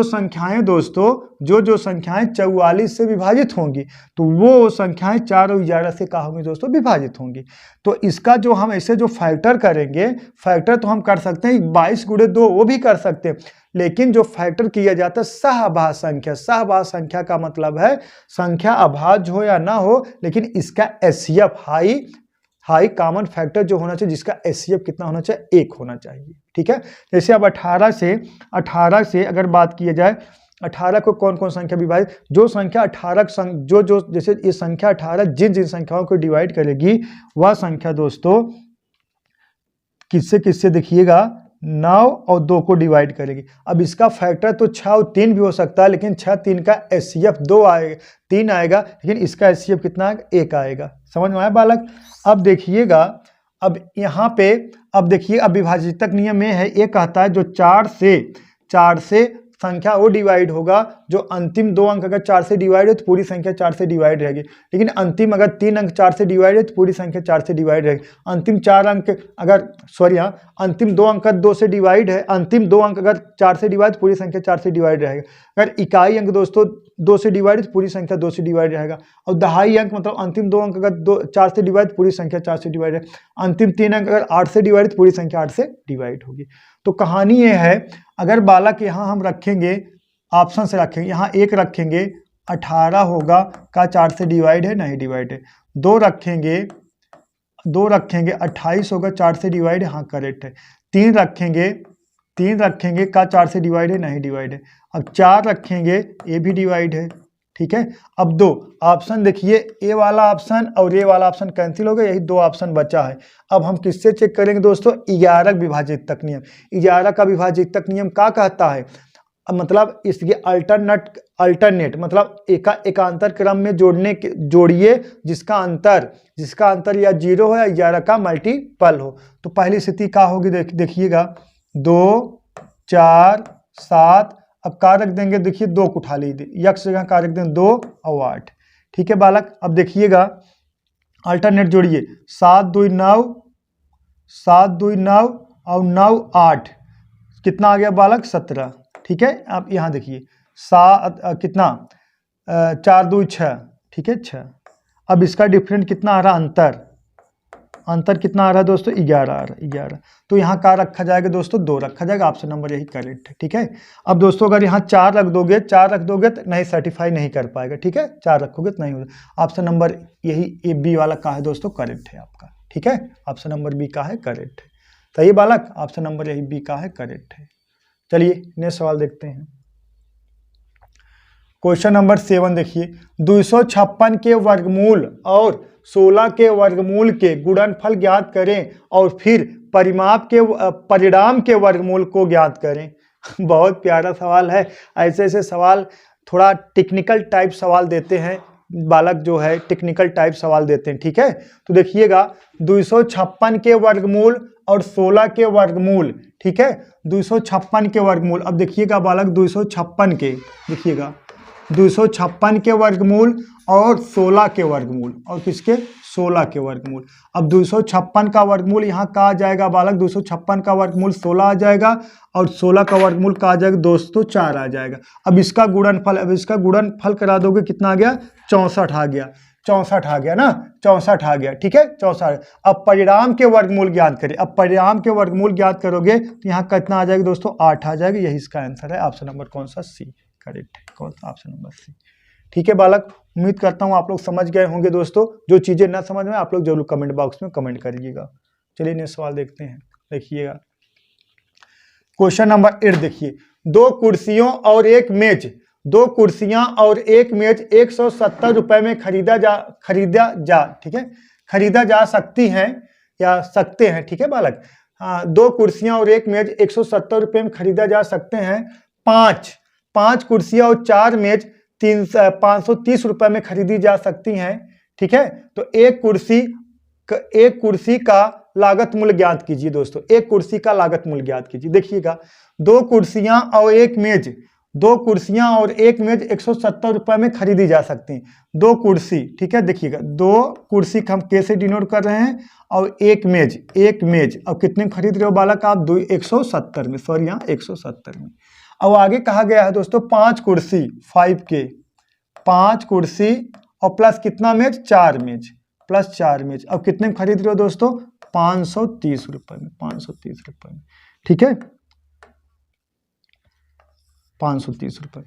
संख्याएं दोस्तों, जो संख्याएं 44 से विभाजित होंगी तो वो संख्याएं 4 और 11 से कहाँ होंगी दोस्तों, विभाजित होंगी। तो इसका जो हम ऐसे जो फैक्टर करेंगे, फैक्टर तो हम कर सकते हैं 22 गुणे 2, वो भी कर सकते हैं, लेकिन जो फैक्टर किया जाता है सहभाज्य संख्या। सहभाज्य संख्या का मतलब है संख्या अभाज्य हो या ना हो, लेकिन इसका एचसीएफ हाई कॉमन फैक्टर जो होना चाहिए, जिसका एचसीएफ कितना होना चाहिए, 1 होना चाहिए। ठीक है, जैसे अब 18 से अगर बात किया जाए, 18 को कौन कौन संख्या विभाजित, जो संख्या 18 जो जैसे ये संख्या 18 जिन संख्याओं को डिवाइड करेगी वह संख्या दोस्तों किससे देखिएगा 9 और 2 को डिवाइड करेगी। अब इसका फैक्टर तो 6 और 3 भी हो सकता है, लेकिन 6 3 का एचसीएफ 3 आएगा, लेकिन इसका एचसीएफ कितना आएगा, 1 आएगा। समझ में आया बालक। अब देखिएगा, अब यहाँ पे अब देखिए, अब विभाजितक नियम में है, ये कहता है जो 4 से संख्या वो डिवाइड होगा, जो अंतिम 2 अंक अगर 4 से डिवाइड है तो पूरी संख्या 4 से डिवाइड रहेगी, लेकिन अंतिम अगर 3 अंक 4 से डिवाइड है तो पूरी संख्या 4 से डिवाइड रहेगी। अंतिम 4 अंक अगर अंतिम 2 अंक 2 से डिवाइड है, अंतिम 2 अंक अगर 4 से डिवाइड पूरी संख्या 4 से डिवाइड रहेगा। अगर इकाई अंक दोस्तों 2 से डिवाइड तो पूरी संख्या 2 से डिवाइड रहेगा, और दहाई अंक मतलब अंतिम 2 अंक अगर 4 से डिवाइड पूरी संख्या 4 से डिवाइड है, अंतिम 3 अंक अगर 8 से डिवाइड तो पूरी संख्या 8 से डिवाइड होगी। तो कहानी ये है, अगर बालक यहाँ हम रखेंगे, ऑप्शन से रखेंगे, यहाँ 1 रखेंगे 18 होगा का 4 से डिवाइड है, नहीं डिवाइड है। 2 रखेंगे 28 होगा 4 से डिवाइड है, हाँ करेक्ट है। 3 रखेंगे का 4 से डिवाइड है, नहीं डिवाइड है। अब 4 रखेंगे, ये भी डिवाइड है। ठीक है, अब 2 ऑप्शन देखिए, ए वाला ऑप्शन और ए वाला ऑप्शन कैंसिल हो गया, यही 2 ऑप्शन बचा है। अब हम किससे चेक करेंगे दोस्तों, 11 विभाजितक नियम। 11 का विभाजितक नियम क्या कहता है, मतलब इसके अल्टरनेट मतलब एकांतर क्रम में जोड़िए जिसका अंतर या 0 हो या 11 का मल्टीपल हो। तो पहली स्थिति क्या होगी, देखिएगा 2 4 7, अब का रख देंगे, देखिए 2 को उठा लीजिए, यक्स जगह का रख देंगे 2 और 8। ठीक है बालक, अब देखिएगा अल्टरनेट जोड़िए, 7 2 9 और 9 8, कितना आ गया बालक, 17। ठीक है, अब यहाँ देखिए 7 4 2 6, ठीक है 6। अब इसका डिफरेंट कितना आ रहा, अंतर कितना आ रहा है दोस्तों, 11 आ रहा है, 11। तो यहाँ का रखा जाएगा दोस्तों, 2 रखा जाएगा, ऑप्शन नंबर यही करेक्ट है। ठीक है, अब दोस्तों अगर यहाँ 4 रख दोगे तो नहीं सर्टिफाई नहीं कर पाएगा। ठीक है, 4 रखोगे तो नहीं होगा। ऑप्शन नंबर यही ए बी वाला का है दोस्तों, करेक्ट है आपका। ठीक है, ऑप्शन नंबर बी का है, करेक्ट है। सही बालक, ऑप्शन नंबर यही बी का है, करेक्ट है। चलिए नेक्स्ट सवाल देखते हैं। क्वेश्चन नंबर 7 देखिए, 256 के वर्गमूल और 16 के वर्गमूल के गुणनफल ज्ञात करें और फिर परिणाम के वर्गमूल को ज्ञात करें। बहुत प्यारा सवाल है। ऐसे सवाल थोड़ा टेक्निकल टाइप सवाल देते हैं बालक, जो है टेक्निकल टाइप सवाल देते हैं। ठीक है, तो देखिएगा 256 के वर्गमूल और 16 के वर्गमूल। ठीक है, 256 के वर्गमूल, अब देखिएगा बालक 256 के, देखिएगा 256 के वर्गमूल और 16 के वर्गमूल, और किसके, 16 के वर्गमूल। अब 256 का वर्गमूल यहाँ का आ जाएगा बालक, 256 का वर्गमूल 16 आ जाएगा, और 16 का वर्गमूल का आ जाएगा दोस्तों 4 आ जाएगा। अब इसका गुणनफल करा दोगे, कितना आ गया, 64 आ गया, 64 आ गया ना, 64 आ गया। ठीक है, 64। अब परिणाम के वर्गमूल ज्ञात करें। अब परिणाम के वर्गमूल ज्ञात करोगे तो यहाँ कितना आ जाएगा दोस्तों, 8 आ जाएगा। यही इसका आंसर है, ऑप्शन नंबर कौन सा, सी, करेक्ट है। कौन सा, ऑप्शन नंबर सी। ठीक है बालक, उम्मीद करता हूँ आप लोग समझ गए होंगे दोस्तों। जो चीजें ना समझ में आप लोग जरूर कमेंट बॉक्स में कमेंट करिएगा। चलिए नेक्स्ट सवाल देखते हैं। देखिएगा क्वेश्चन नंबर 8 देखिए, दो कुर्सियों और एक मेज, दो कुर्सियां और एक मेज 170 रुपए में खरीदा जा ठीक है, खरीदा जा सकती हैं या सकते हैं, ठीक है बालक। हाँ, दो कुर्सियां और एक मेज 170 रुपए में खरीदा जा सकते हैं। पांच कुर्सियां और चार मेज 530 रुपए में खरीदी जा सकती हैं, ठीक है। तो एक कुर्सी का लागत मूल्य ज्ञात कीजिए दोस्तों, एक कुर्सी का लागत मूल्य ज्ञात कीजिए। देखिएगा, दो कुर्सियां और एक मेज 170 रुपए में खरीदी जा सकती हैं। दो कुर्सी, ठीक है, देखिएगा दो कुर्सी हम कैसे डिनोट कर रहे हैं, और एक मेज और कितने में खरीद रहे हो बालक आप? 170 में, सॉरी यहाँ 170 में। अब आगे कहा गया है दोस्तों, 5 कुर्सी 5K, 5 कुर्सी और प्लस कितना मेज? 4 मेज, प्लस 4 मेज। अब कितने में खरीद रहे हो दोस्तों? 530 रुपए में, 530 रुपए में, ठीक है, 530 रुपए।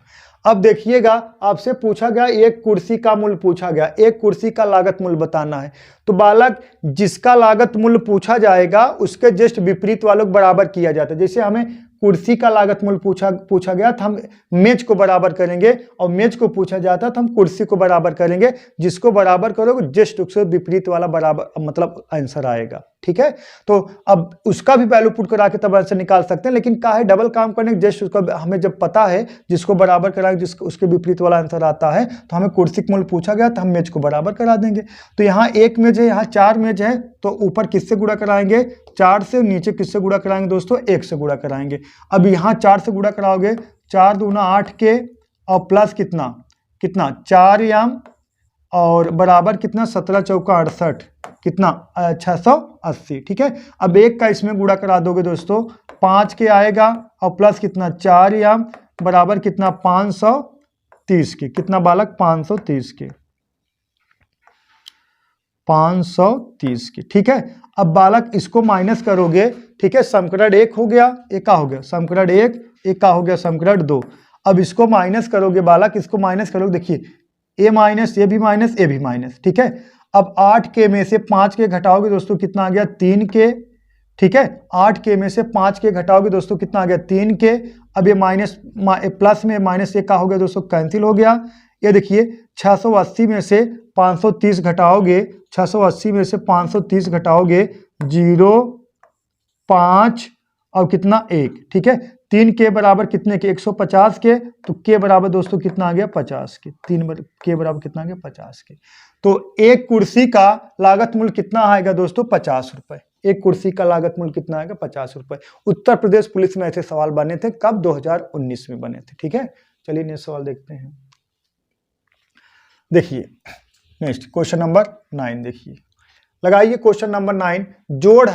अब देखिएगा, आपसे पूछा गया एक कुर्सी का मूल्य पूछा गया, एक कुर्सी का लागत मूल्य बताना है। तो बालक, जिसका लागत मूल्य पूछा जाएगा उसके जस्ट विपरीत वालों को बराबर किया जाता है। जैसे हमें कुर्सी का लागत मूल्य पूछा गया तो हम मेज को बराबर करेंगे, और मेज को पूछा जाता है तो हम कुर्सी को बराबर करेंगे। जिसको बराबर करोगे जस्ट उससे विपरीत वाला बराबर मतलब आंसर आएगा, ठीक है। तो अब उसका भी वैल्यू पुट करा के तब आंसर निकाल सकते हैं, लेकिन क्या है, डबल काम करने के जस्ट उसका हमें जब पता है जिसको बराबर कराएंगे उसके विपरीत वाला आंसर आता है, तो हमें कुर्सी का मूल्य पूछा गया तो हम मेज को बराबर करा देंगे। तो यहाँ एक मेज है, यहाँ 4 मेज है, तो ऊपर किससे गुणा कराएंगे? 4 से। नीचे किससे गुणा कराएंगे दोस्तों? 1 से गुणा कराएंगे। अब यहाँ 4 से गुणा कराओगे, 4 दूना 8K और प्लस कितना 4 याम और बराबर कितना 17 चौका 68, कितना 680, ठीक है। अब एक का इसमें गुणा करा दोगे दोस्तों, 5K आएगा और प्लस कितना 4 याम बराबर कितना 530 के, कितना बालक? 530 के, 530 के, ठीक है। अब बालक इसको माइनस करोगे, ठीक है, समीकरण 1 हो गया, एक का हो गया समीकरण 1, एक का हो गया समीकरण 2। अब इसको माइनस करोगे बालक, इसको माइनस करोगे, देखिए ए माइनस ए भी माइनस ए भी माइनस, ठीक है। अब 8K में से 5K घटाओगे दोस्तों, कितना आ गया? 3K, ठीक है। 8K में से 5K घटाओगे दोस्तों, कितना आ गया? 3K। अब ये माइनस प्लस में माइनस एक का हो गया दोस्तों, कैंसिल हो गया। ये देखिए 680 में से 530 घटाओगे, 680 में से 530 घटाओगे 0, 5 और कितना 1, ठीक है। 3K बराबर कितने के? 150 के, तो K बराबर दोस्तों कितना आ गया? 50 के। 3K बराबर कितना आ गया? 50 के। तो एक कुर्सी का लागत मूल्य कितना आएगा दोस्तों? 50 रुपए। एक कुर्सी का लागत मूल्य कितना आएगा? 50 रुपए। उत्तर प्रदेश पुलिस में ऐसे सवाल बने थे, कब? 2019 में बने थे, ठीक है। चलिए नेक्स्ट सवाल देखते हैं। देखिए नेक्स्ट क्वेश्चन नंबर 9 देखिए, लगाइए क्वेश्चन नंबर 9। जोड़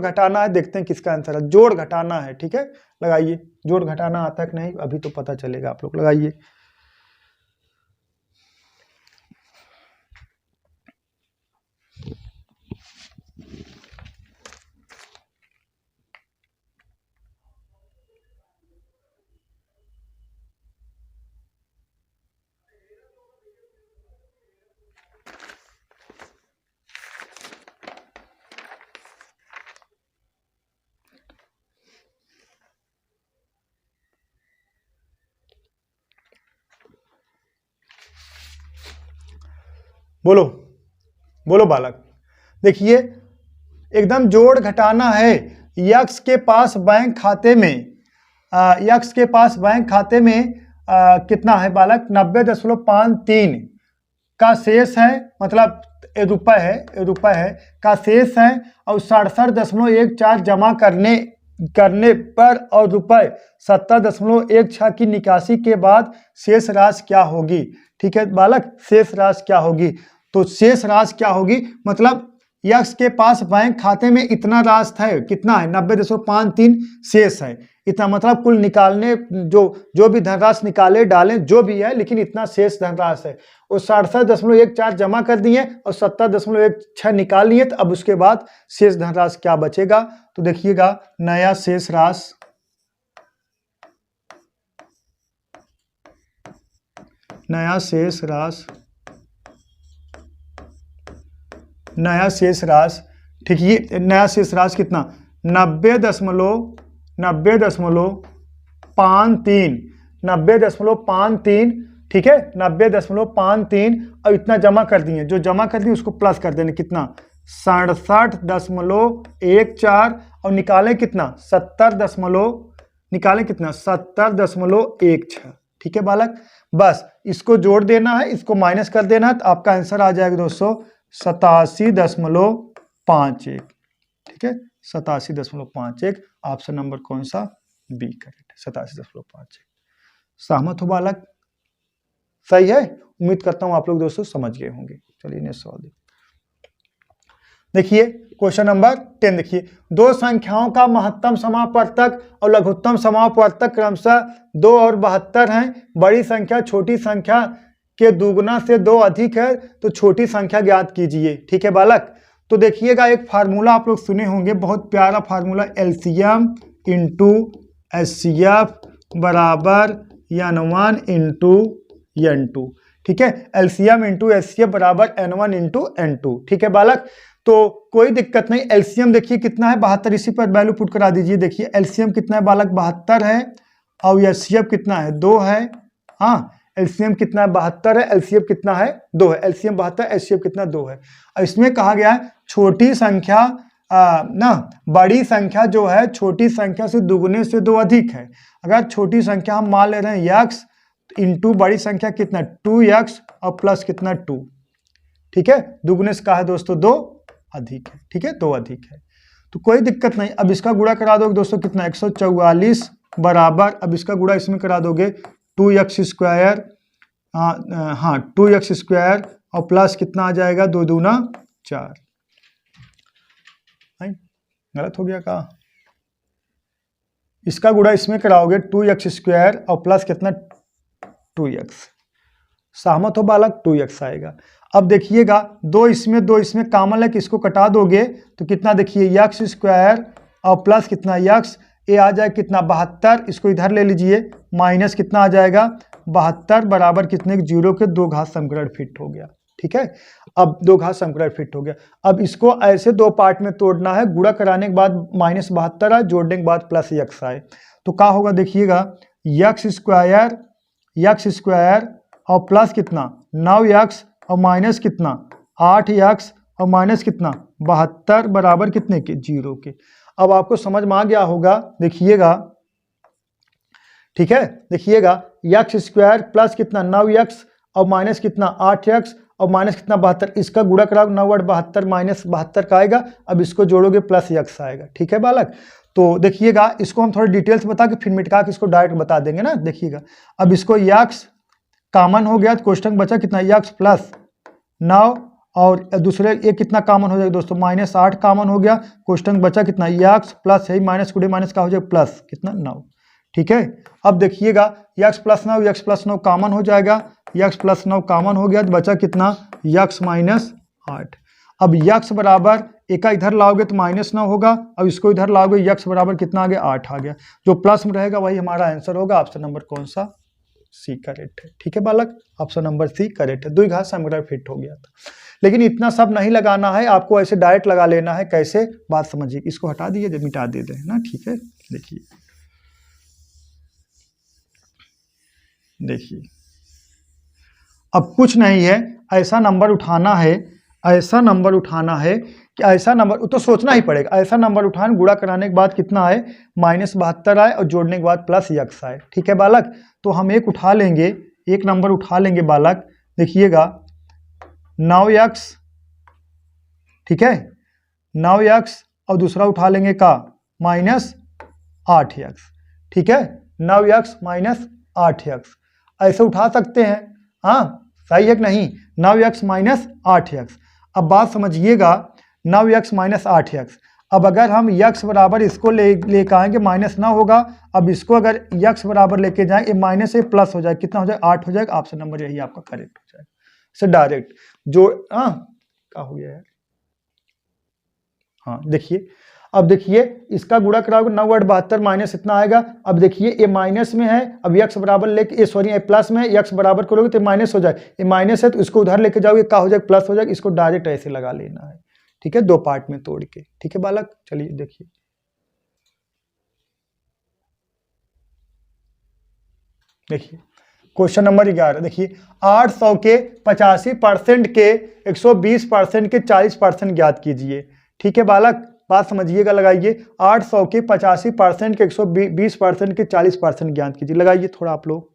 घटाना है, देखते हैं किसका आंसर है। जोड़ घटाना है, ठीक है, लगाइए। जोड़ घटाना आता है कि नहीं अभी तो पता चलेगा, आप लोग लगाइए। बोलो बोलो बालक। देखिए एकदम जोड़ घटाना है। यक्स के पास बैंक खाते में कितना है बालक? 90.53 का शेष है, मतलब रुपए है का शेष है, और 67.14 जमा करने पर और रुपए 70.16 की निकासी के बाद शेष राशि क्या होगी? ठीक है बालक, शेष राशि क्या होगी? तो शेष राशि क्या होगी, मतलब यक्स के पास बैंक खाते में इतना राशि है, कितना है? 90.53 शेष है। इतना मतलब कुल निकालने जो भी धनराशि निकाले डालें जो भी है, लेकिन इतना शेष धनराशि है। और 67.14 जमा कर दिए और 70.16 निकाल लिए, तो अब उसके बाद शेष धनराशि क्या बचेगा? तो देखिएगा नया शेष राशि, नया शेष राशि, ठीक है। नया शेष राशि कितना? 90.53 90.53, 90.53, ठीक है, 90.53। अब इतना जमा कर दिए, जो जमा कर दिए उसको प्लस कर देने, कितना 67.14 और निकालें कितना 70.16, ठीक है बालक। बस इसको जोड़ देना है, इसको माइनस कर देना है, तो आपका आंसर आ जाएगा दोस्तों 87.51, ठीक है, 87.51। ऑप्शन नंबर कौन सा? B correct, 87.51। सहमत हो बालक? सही है, उम्मीद करता हूं आप लोग दोस्तों समझ गए होंगे। चलिए नेक्स्ट सवाल देखिए, क्वेश्चन नंबर 10 देखिए, दो संख्याओं का महत्तम समापवर्तक और लघुत्तम समापवर्तक क्रमशः 2 और 72 हैं। बड़ी संख्या छोटी संख्या के दुगुना से 2 अधिक है, तो छोटी संख्या ज्ञात कीजिए, ठीक है बालक। तो देखिएगा, एक फार्मूला आप लोग सुने होंगे, बहुत प्यारा फार्मूला, एलसीएम इंटू एचसीएफ बराबर N1 इंटू N2, ठीक है, एलसीएम इंटू एचसीएफ बराबर N1 इंटू N2, ठीक है बालक। तो कोई दिक्कत नहीं, एलसीएम देखिए कितना है 72, इसी पर वैल्यू पुट करा दीजिए। देखिए एलसीएम कितना है बालक 72 है, और एचसीएफ कितना है 2 है। हाँ, एलसीएम कितना है 72 है, एलसीएफ कितना है 2 है, एलसीएम 72, एचसीएफ कितना 2 है। और इसमें कहा गया है छोटी संख्या बड़ी संख्या जो है छोटी संख्या से दुगुने से 2 अधिक है। अगर छोटी संख्या हम मान ले रहे हैं x इंटू बड़ी संख्या कितना 2x और प्लस कितना 2, ठीक है, दुगुने से कहा है दोस्तों 2 अधिक है, ठीक है, 2 अधिक है, तो कोई दिक्कत नहीं। अब इसका गुणा करा दोगे दोस्तों कितना 144 बराबर, अब इसका गुणा इसमें करा दोगे 2x स्क्वायर, हाँ 2x स्क्वायर और प्लस कितना आ जाएगा 2 दूना 4। गलत हो गया का? इसका गुणा इसमें कराओगे 2x स्क्वायर और प्लस कितना 2x। सहमत हो बालक? 2x आएगा। अब देखिएगा 2 इसमें कॉमन है कि इसको कटा दोगे तो कितना, देखिए x स्क्वायर और प्लस कितना x, ये आ जाए कितना 72, इसको इधर ले लीजिए, माइनस कितना आ जाएगा 72 बराबर कितने 0 के 2 घात समीकरण फिट हो गया, ठीक है। अब 2 घात समीकरण फिट हो गया। अब इसको ऐसे 2 पार्ट में तोड़ना है, गुणा कराने के बाद -72 आए, जोड़ने के बाद प्लस x आए, तो क्या होगा देखिएगा x स्क्वायर और प्लस कितना 9x और माइनस कितना 8x और माइनस कितना 72 बराबर कितने के 0 के। अब आपको समझ में आ गया होगा, देखिएगा, ठीक है, देखिएगा x स्क्वायर प्लस कितना 9x और माइनस कितना 8x और माइनस कितना 72, इसका गुणा कराओ 9 और 72 माइनस 72 का आएगा। अब इसको जोड़ोगे प्लस x आएगा, ठीक है बालक। तो देखिएगा इसको हम थोड़ा डिटेल्स बता के फिर मिटा के इसको डायरेक्ट बता देंगे ना। देखिएगा अब इसको x कॉमन हो गया तो क्वेश्चन बचा कितना x प्लस 9 और दूसरे ये कितना कॉमन हो जाएगा दोस्तों -8 कॉमन हो गया, क्वेश्चन बचा कितना x प्लस है माइनस गुड़े माइनस का हो जाएगा प्लस कितना 9, ठीक है। अब देखिएगा x प्लस 9 कॉमन हो जाएगा, x प्लस 9 कॉमन हो गया तो बचा कितना x माइनस 8। अब x बराबर एक इधर लाओगे तो -9 होगा, अब इसको इधर लाओगे x बराबर कितना आ गया 8 आ गया, जो प्लस में रहेगा वही हमारा आंसर होगा। ऑप्शन नंबर कौन सा? सी करेक्ट है, ठीक है बालक, ऑप्शन नंबर सी करेक्ट है। 2 घात समीकरण फिट हो गया था, लेकिन इतना सब नहीं लगाना है, आपको ऐसे डायरेक्ट लगा लेना है। कैसे? बात समझिए, इसको हटा दिए मिटा दे दें ना, ठीक है। देखिए अब कुछ नहीं है, ऐसा नंबर उठाना है कि ऐसा नंबर तो सोचना ही पड़ेगा, ऐसा नंबर उठाने गुणा कराने के बाद कितना आए -72 आए और जोड़ने के बाद प्लस x आए, ठीक है बालक। तो हम एक नंबर उठा लेंगे बालक, देखिएगा 9x, ठीक है, 9x और दूसरा उठा लेंगे का -8x, ठीक है, 9x माइनस 8x ऐसे उठा सकते हैं। हाँ सही है कि नहीं, 9x माइनस 8x। अब बात समझिएगा 9x माइनस 8x, अब अगर हम x बराबर इसको लेकर आएंगे -9 होगा, अब इसको अगर x बराबर लेके जाएं ये माइनस से प्लस हो जाए, कितना हो जाए 8 हो जाएगा। ऑप्शन नंबर यही आपका करेक्ट हो जाएगा, से डायरेक्ट जो क्या हो गया यार, हाँ देखिए, अब देखिए इसका गुणा कराओगे 9 8 72 माइनस इतना आएगा। अब देखिए ये माइनस में है, अब x बराबर लेके सॉरी प्लस में x बराबर करोगे तो माइनस हो जाए, ये माइनस है तो इसको उधर लेके जाओगे क्या हो जाएगा प्लस हो जाएगा। इसको डायरेक्ट ऐसे लगा लेना है, ठीक है, 2 पार्ट में तोड़ के, ठीक है बालक। चलिए देखिए देखिए क्वेश्चन नंबर 11, देखिए 800 के 85% के 120% के 40% ज्ञात कीजिए। ठीक है बालक, बात समझिएगा, लगाइए 800 के 85% के 120% के 40% ज्ञात कीजिए। लगाइए थोड़ा आप लोग।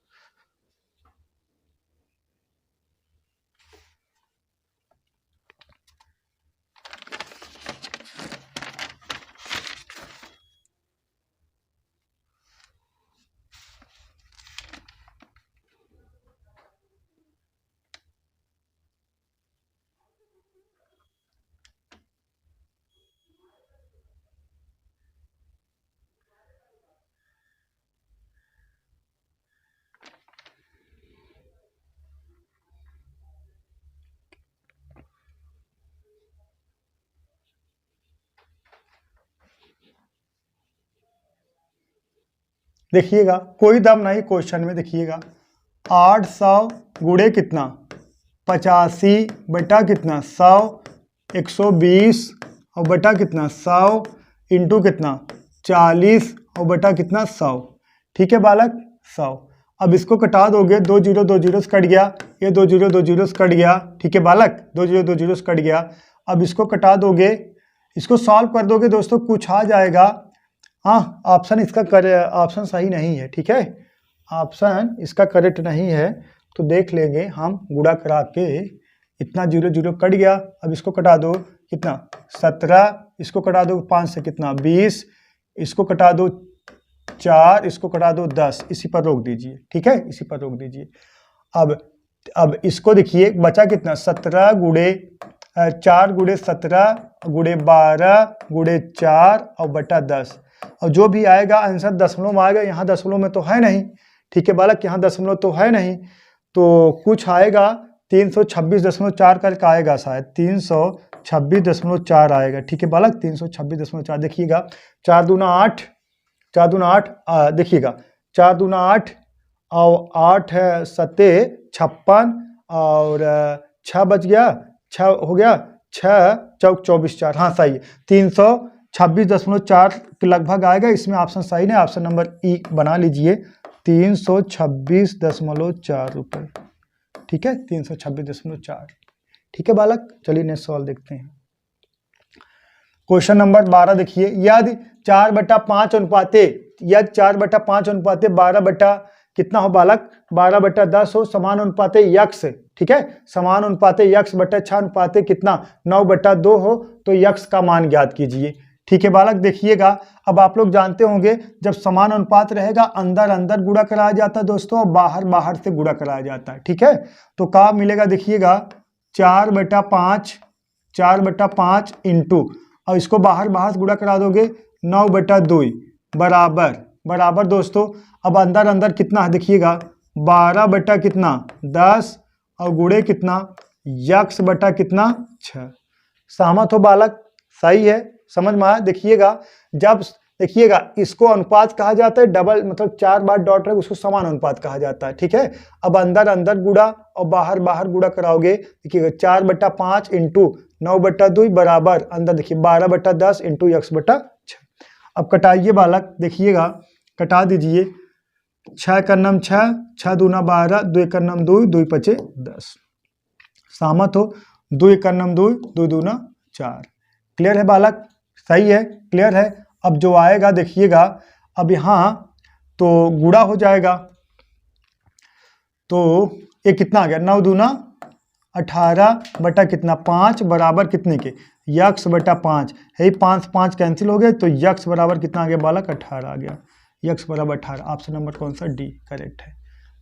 देखिएगा कोई दम नहीं क्वेश्चन में। देखिएगा 800 गुणे कितना 85 बटा कितना 100, 120 और बटा कितना 100 इंटू कितना 40 और बटा कितना 100। ठीक है बालक 100। अब इसको कटा दोगे, 2 जीरो 2 जीरो से कट गया, ये 2 जीरो 2 जीरो से कट गया। ठीक है बालक 2 जीरो 2 जीरो से कट गया। अब इसको कटा दोगे, इसको सॉल्व कर दोगे दोस्तों, कुछ आ जाएगा। हाँ ऑप्शन इसका ऑप्शन सही नहीं है। ठीक है, ऑप्शन इसका करेक्ट नहीं है, तो देख लेंगे हम गुणा करा के। इतना जीरो जीरो कट गया। अब इसको कटा दो कितना 17, इसको कटा दो 5 से कितना 20, इसको कटा दो 4, इसको कटा दो 10, इसी पर रोक दीजिए। ठीक है, इसी पर रोक दीजिए। अब इसको देखिए बचा कितना 17 गुणे 4 गुणे 17 गुणे 12 गुणे 4 और बटा 10। और जो भी आएगा आंसर दशमलव में आएगा। यहाँ दशमलव में तो है नहीं। ठीक है बालक, यहाँ दशमलव तो है नहीं, तो कुछ आएगा 326.4 करके आएगा, शायद 326.4 आएगा। ठीक है बालक 326.4। देखिएगा 4 दूना 8, 4 दूना 8, देखिएगा 4 दूना 8 और 8 है 7 56 और 6 बच गया, 6 हो गया, 6 चौक 24 4। हाँ सही है, 326.4 के लगभग आएगा। इसमें ऑप्शन सही नहीं, ऑप्शन नंबर ई बना लीजिए 326.4 रुपये। ठीक है 326.4। ठीक है बालक, चलिए नेक्स्ट सवाल देखते हैं। क्वेश्चन नंबर 12 देखिए, यदि 4/5 अनुपाते 12 बटा कितना हो बालक 12/10 हो, समान अनुपाते यक्स। ठीक है, समान अनुपाते यक्स बटा 6 अनुपाते कितना 9/2 हो, तो यक्स का मान ज्ञात कीजिए। ठीक है बालक, देखिएगा अब आप लोग जानते होंगे जब समान अनुपात रहेगा अंदर अंदर गुणा कराया जाता है दोस्तों, और बाहर बाहर से गुणा कराया जाता है। ठीक है, तो क्या मिलेगा देखिएगा 4/5 इंटू, और इसको बाहर बाहर से गुणा करा दोगे 9/2 बराबर दोस्तों। अब अंदर अंदर कितना है देखिएगा 12 बटा कितना 10 और गुणे कितना यक्स बटा कितना 6। सहमत हो बालक? सही है, समझ में आया। देखिएगा जब देखिएगा इसको अनुपात कहा जाता है, डबल मतलब 4 बार डॉट है उसको समान अनुपात कहा जाता है। ठीक है, अब अंदर अंदर गुणा और बाहर बाहर गुणा कराओगे, देखिएगा 4/5 इंटू 9/2 बराबर अंदर देखिए 12/10 इंटू यक्स बटा 6। अब कटाइए बालक, देखिएगा कटा दीजिए, 6 का नम 6, 6 दूना 12, 2 का नम 2, 2 पचे 10। सहमत हो? 2 का नम 2, 2 दूना 4। क्लियर है बालक? सही है, क्लियर है। अब जो आएगा देखिएगा, अब यहाँ तो गुणा हो जाएगा, तो ये कितना आ गया 9 दूना 18 बटा कितना 5 बराबर कितने के यक्स बटा 5 है। 5 कैंसिल हो गए, तो यक्स बराबर कितना आ गया बालक 18 आ गया। यक्स बराबर 18, ऑप्शन नंबर कौन सा डी करेक्ट है,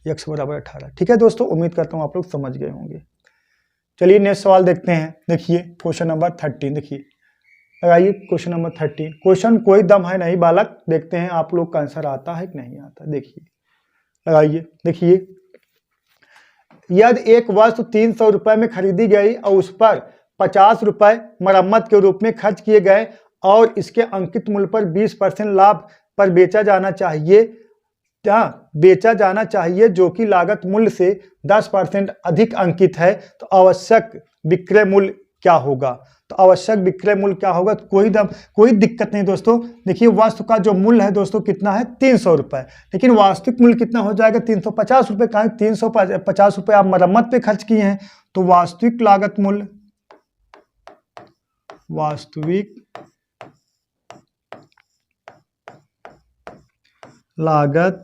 यक्स बराबर 18। ठीक है दोस्तों, उम्मीद करता हूँ आप लोग समझ गए होंगे। चलिए नेक्स्ट सवाल देखते हैं। देखिए क्वेश्चन नंबर 13, देखिए लगाइए क्वेश्चन नंबर 13। क्वेश्चन कोई दम है नहीं बालक, देखते हैं आप लोग का आंसर आता है कि नहीं आता। देखिए लगाइए, देखिए यदि एक वस्तु 300 रुपए में खरीदी गई और उस पर 50 रुपए मरम्मत के रूप में खर्च किए गए और इसके अंकित मूल्य पर 20% लाभ पर बेचा जाना चाहिए जो कि लागत मूल्य से 10% अधिक अंकित है, तो आवश्यक विक्रय मूल्य क्या होगा। तो आवश्यक विक्रय मूल्य क्या होगा, कोई दिक्कत नहीं दोस्तों। देखिए वस्तु का जो मूल्य है दोस्तों कितना है 300 रुपए, लेकिन वास्तविक मूल्य कितना हो जाएगा 350 रुपए का। 350 रुपए आप मरम्मत पे खर्च किए हैं, तो वास्तविक लागत मूल्य, वास्तविक लागत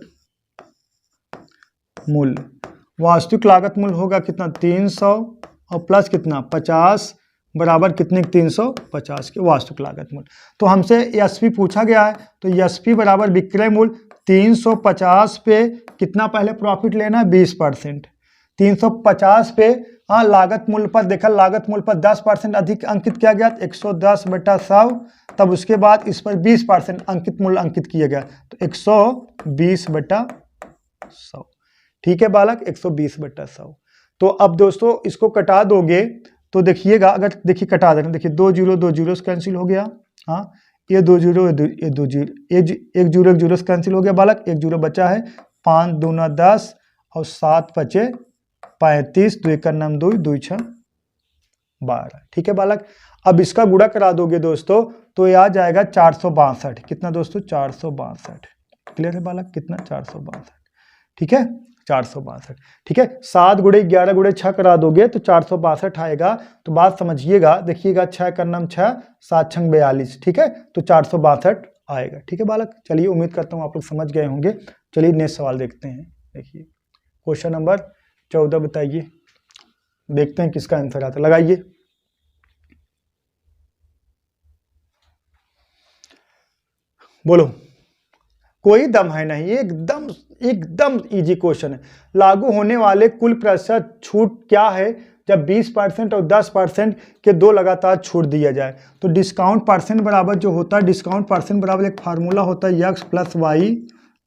मूल्य, वास्तविक लागत मूल्य होगा कितना 300 और प्लस कितना 50 बराबर कितने 350 के वास्तविक लागत मूल्य। तो हमसे एसपी पूछा गया है, तो एसपी बराबर विक्रय मूल्य 350 पे कितना पहले प्रॉफिट लेना है 20%। 350 पे लागत मूल्य पर देखा, लागत मूल्य पर 10% अधिक अंकित किया गया 110/100, तब उसके बाद इस पर 20% अंकित मूल्य अंकित किया गया तो 120/100। ठीक है बालक, 120/100। तो अब दोस्तों इसको कटा दोगे तो देखिएगा, अगर देखिए कटा देना, देखिए 2 जीरो कैंसिल हो गया, हाँ ये 2 जीरो, ये 2 जीरो, एक जीरो कैंसिल हो गया बालक, 1 जीरो बचा है, 5 दूना 10 और 7 बचे 35, 2 1 9 2, 2 6 12। ठीक है बालक, अब इसका गुणा करा दोगे दोस्तों तो ये आ जाएगा 462। कितना दोस्तों 462। क्लियर है बालक, कितना 462। ठीक है 462। ठीक है, 7 गुणे 11 गुणे 6 करा दोगे तो 462 आएगा। तो बात समझिएगा, देखिएगा 6 का नाम 6, 7 छंग 42। ठीक है, तो 462 आएगा। ठीक है बालक, चलिए उम्मीद करता हूँ आप लोग समझ गए होंगे। चलिए नेक्स्ट सवाल देखते हैं। देखिए क्वेश्चन नंबर 14 बताइए, देखते हैं किसका आंसर आता है, लगाइए। बोलो, कोई दम है नहीं, एकदम इजी क्वेश्चन है। लागू होने वाले कुल प्रतिशत छूट क्या है जब 20% और 10% के दो लगातार छूट दिया जाए। तो डिस्काउंट परसेंट बराबर जो होता है, डिस्काउंट परसेंट बराबर एक फार्मूला होता है x + y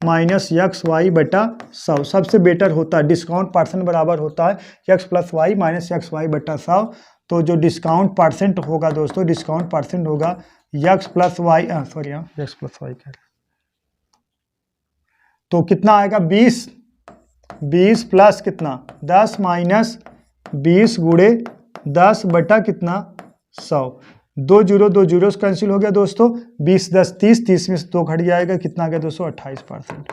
- xy/100। सबसे बेटर होता है डिस्काउंट परसेंट बराबर होता है x + y - xy/100। तो जो डिस्काउंट परसेंट होगा दोस्तों, डिस्काउंट परसेंट होगा x + y, sorry x + y क्या, तो कितना आएगा 20 प्लस कितना 10 माइनस 20 गुणे 10 बटा कितना 100। 2 जीरो कैंसिल हो गया दोस्तों, 20 10 30, 30 में से 2 घट जाएगा, कितना आ गया दोस्तों 28%।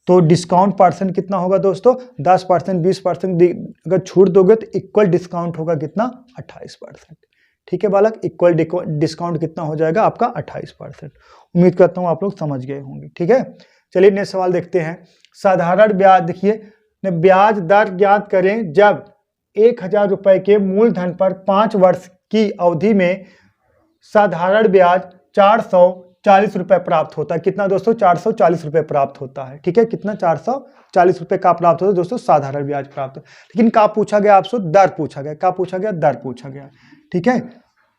तो डिस्काउंट परसेंट कितना होगा दोस्तों 10%, 20% अगर छूट दोगे तो इक्वल डिस्काउंट होगा कितना 28%। ठीक है बालक, इक्वल डिस्काउंट कितना हो जाएगा आपका 28%। उम्मीद करता हूँ आप लोग समझ गए होंगे। ठीक है, चलिए नेक्स्ट सवाल देखते हैं। साधारण ब्याज, देखिए ब्याज दर ज्ञात करें जब 1000 रुपए के मूलधन पर 5 वर्ष की अवधि में साधारण ब्याज 440 रुपए प्राप्त होता है। कितना दोस्तों 440 रुपए प्राप्त होता है। ठीक है, कितना 440 रुपए का प्राप्त होता है दोस्तों, साधारण ब्याज प्राप्त होता है। लेकिन क्या पूछा गया आपसे, दर पूछा गया, क्या पूछा गया, दर पूछा गया। ठीक है,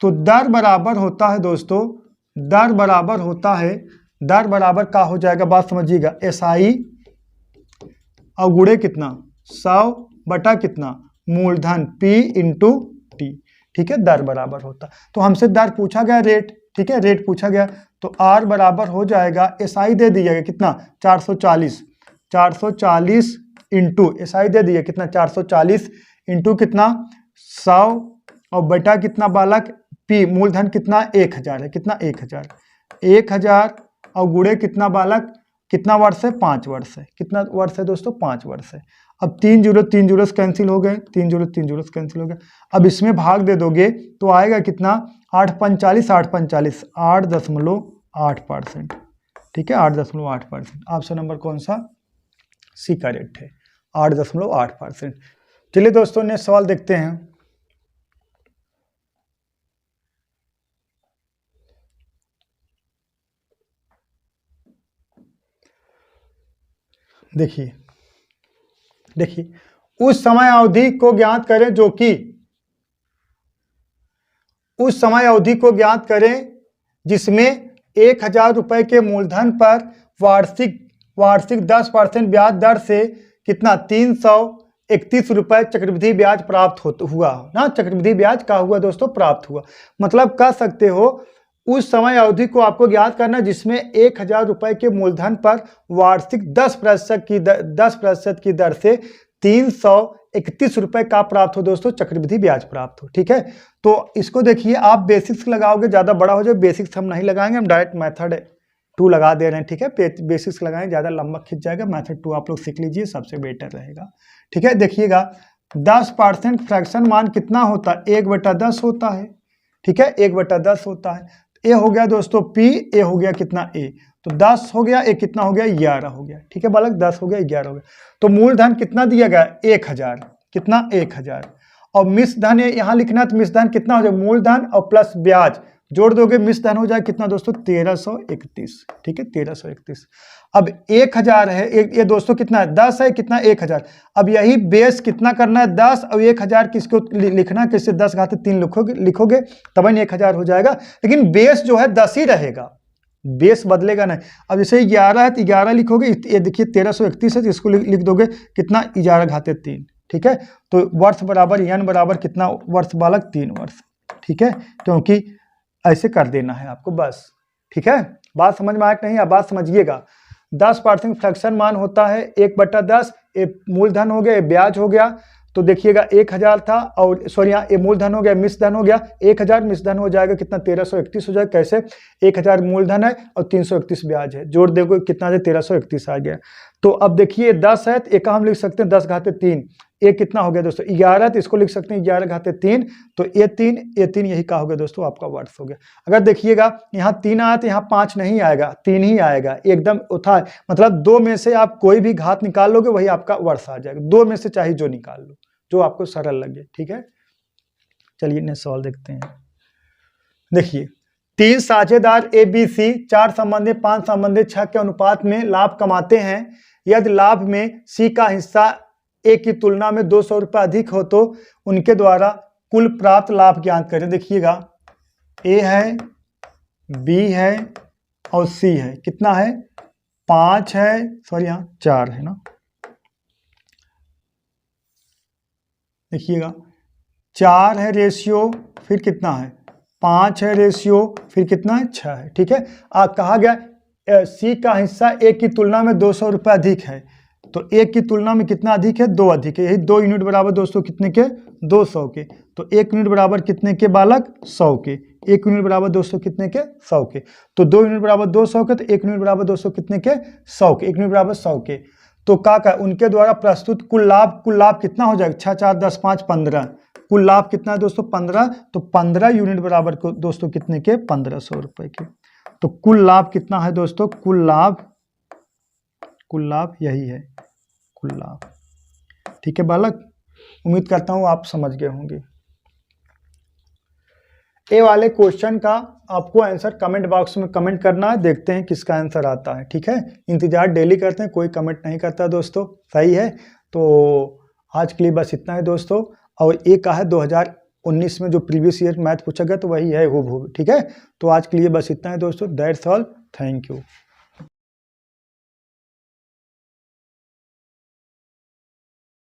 तो दर बराबर होता है दोस्तों, दर बराबर होता है, दर बराबर क्या हो जाएगा, बात समझिएगा, SI और गुणे कितना 100 बटा कितना मूलधन P × T। ठीक है, दर बराबर होता, तो हमसे दर पूछा गया रेट। ठीक है, रेट पूछा गया तो R बराबर हो जाएगा, SI दे दिया गया कितना 440 इंटू SI दे दिया कितना 440 इंटू कितना 100 और बटा कितना बालक P, मूलधन कितना 1000 है, कितना 1000 और गुणे कितना बालक, कितना वर्ष है 5 वर्ष है। कितना वर्ष है दोस्तों 5 वर्ष है। अब 3 जीरो कैंसिल हो गए, 3 जीरो कैंसिल हो गए। अब इसमें भाग दे दोगे तो आएगा कितना 845 8.8%। ठीक है, 8.8%। ऑप्शन नंबर कौन सा, सी करेक्ट है, 8.8%। चलिए दोस्तों नेक्स्ट सवाल देखते हैं। देखिए उस समय अवधि को ज्ञात करें जो कि, उस समय अवधि को ज्ञात करें जिसमें 1000 रुपए के मूलधन पर वार्षिक 10% ब्याज दर से कितना 331 रुपए चक्रवृद्धि ब्याज प्राप्त हुआ ना। चक्रवृद्धि ब्याज का हुआ दोस्तों प्राप्त हुआ, मतलब कह सकते हो उस समय अवधि को आपको ज्ञात करना जिसमें 1000 रुपए के मूलधन पर वार्षिक 10% की दर से 331 रुपए का प्राप्त हो दोस्तों, चक्रवृद्धि ब्याज प्राप्त हो। ठीक है, तो इसको देखिए आप बेसिक्स लगाओगे ज़्यादा बड़ा हो जाए, बेसिक्स हम नहीं लगाएंगे, हम डायरेक्ट मेथड 2 लगा दे रहे हैं। ठीक है, बेसिक्स लगाएंगे ज़्यादा लंबा खिंच जाएगा, मेथड 2 आप लोग सीख लीजिए, सबसे बेटर रहेगा। ठीक है, देखिएगा 10% फ्रैक्शन मान कितना होता है, 1/10 होता है। ठीक है, 1/10 होता है। ए हो गया दोस्तों P, ए हो गया कितना ए, तो 10 हो गया, ए कितना हो गया 11 हो गया। ठीक है बालक, 10 हो गया 11 हो गया। तो मूलधन कितना दिया गया 1000, कितना 1000, और मिश्र धन यहाँ लिखना, तो मिश्र धन कितना हो जाए, मूलधन और प्लस ब्याज जोड़ दोगे, मिश्र धन हो जाए कितना दोस्तों 1331। ठीक है 1331। अब 1000 है, ये दोस्तों कितना है 10 है, कितना 1000। अब यही बेस कितना करना है 10 और 1000 किसको लिखना है, किससे 10 घाते 3 लिखोगे तब 1000 हो जाएगा, लेकिन बेस जो है 10 ही रहेगा, बेस बदलेगा नहीं। अब जैसे 11 है तो 11 लिखोगे, ये देखिए 1331 है तो इसको लिख दोगे कितना 11 घाते 3। ठीक है, तो वर्ष बराबर n बराबर कितना वर्ष बालक 3 वर्ष। ठीक है, क्योंकि ऐसे कर देना है आपको बस। ठीक है, बात समझ में आया कि नहीं, अब बात समझिएगा। 10% फ्रैक्शन मान होता है 1/10, ये मूलधन हो गया, ये ब्याज हो गया। तो देखिएगा 1000 था, और सॉरी यहाँ ये मूलधन हो गया, मिश्र धन हो गया, 1000 मिश्र धन हो जाएगा कितना 1331 हो जाएगा। कैसे, 1000 मूलधन है और 331 ब्याज है, जोड़ देखो कितना है 1331 आ गया। तो अब देखिए 10 है तो एक हम लिख सकते हैं 10 घाते 3, ये कितना हो गया दोस्तों 11, तो इसको लिख सकते हैं 11 घाते 3, तो ये 3 यही का हो गया दोस्तों आपका वर्ष हो गया। अगर देखिएगा यहाँ 3 आया तो यहाँ 5 नहीं आएगा, 3 ही आएगा, एकदम उठा, मतलब 2 में से आप कोई भी घात निकाल लोगे वही आपका वर्ष आ जाएगा, 2 में से चाहे जो निकाल लो, जो आपको सरल लगे। ठीक है, चलिए नेक्स्ट सवाल देखते हैं। देखिए 3 साझेदार ABC 4 संबंधी 5 संबंधी 6 के अनुपात में लाभ कमाते हैं। यदि लाभ में C का हिस्सा A की तुलना में 200 रुपये अधिक हो तो उनके द्वारा कुल प्राप्त लाभ ज्ञात करें। देखिएगा A है, B है और C है, कितना है 5 है, सॉरी यहाँ 4 है ना। देखिएगा 4 है रेशियो, फिर कितना है 5 है रेशियो, फिर कितना है 6 है। ठीक है, कहा गया C का हिस्सा A की तुलना में 200 रुपये अधिक है, तो 1 की तुलना में कितना अधिक है 2 अधिक है, यही 2 यूनिट बराबर दोस्तों कितने के 200 के, तो 1 यूनिट बराबर कितने के बालक 100 के, 1 यूनिट बराबर दोस्तों कितने के 100 के, तो 2 यूनिट बराबर 200 के, तो 1 यूनिट बराबर दोस्तों कितने के 100 के, 1 यूनिट बराबर 100 के। तो का उनके द्वारा प्रस्तुत कुल लाभ कितना हो जाएगा 6 4 10 5 15, कुल लाभ कितना है दोस्तों 15, तो 15 यूनिट बराबर को दोस्तों कितने के 1500 रुपए के। तो कुल लाभ कितना है दोस्तों, कुल लाभ यही है कुल लाभ। ठीक है बालक, उम्मीद करता हूं आप समझ गए होंगे। ए वाले क्वेश्चन का आपको आंसर कमेंट बॉक्स में कमेंट करना है, देखते हैं किसका आंसर आता है। ठीक है, इंतजार डेली करते हैं, कोई कमेंट नहीं करता दोस्तों, सही है। तो आज के लिए बस इतना है दोस्तों, और ए का है 2019 में जो प्रीवियस ईयर मैथ पूछा गया तो वही है हूबहू। ठीक है, तो आज के लिए बस इतना है दोस्तों, दैट्स ऑल, थैंक यू।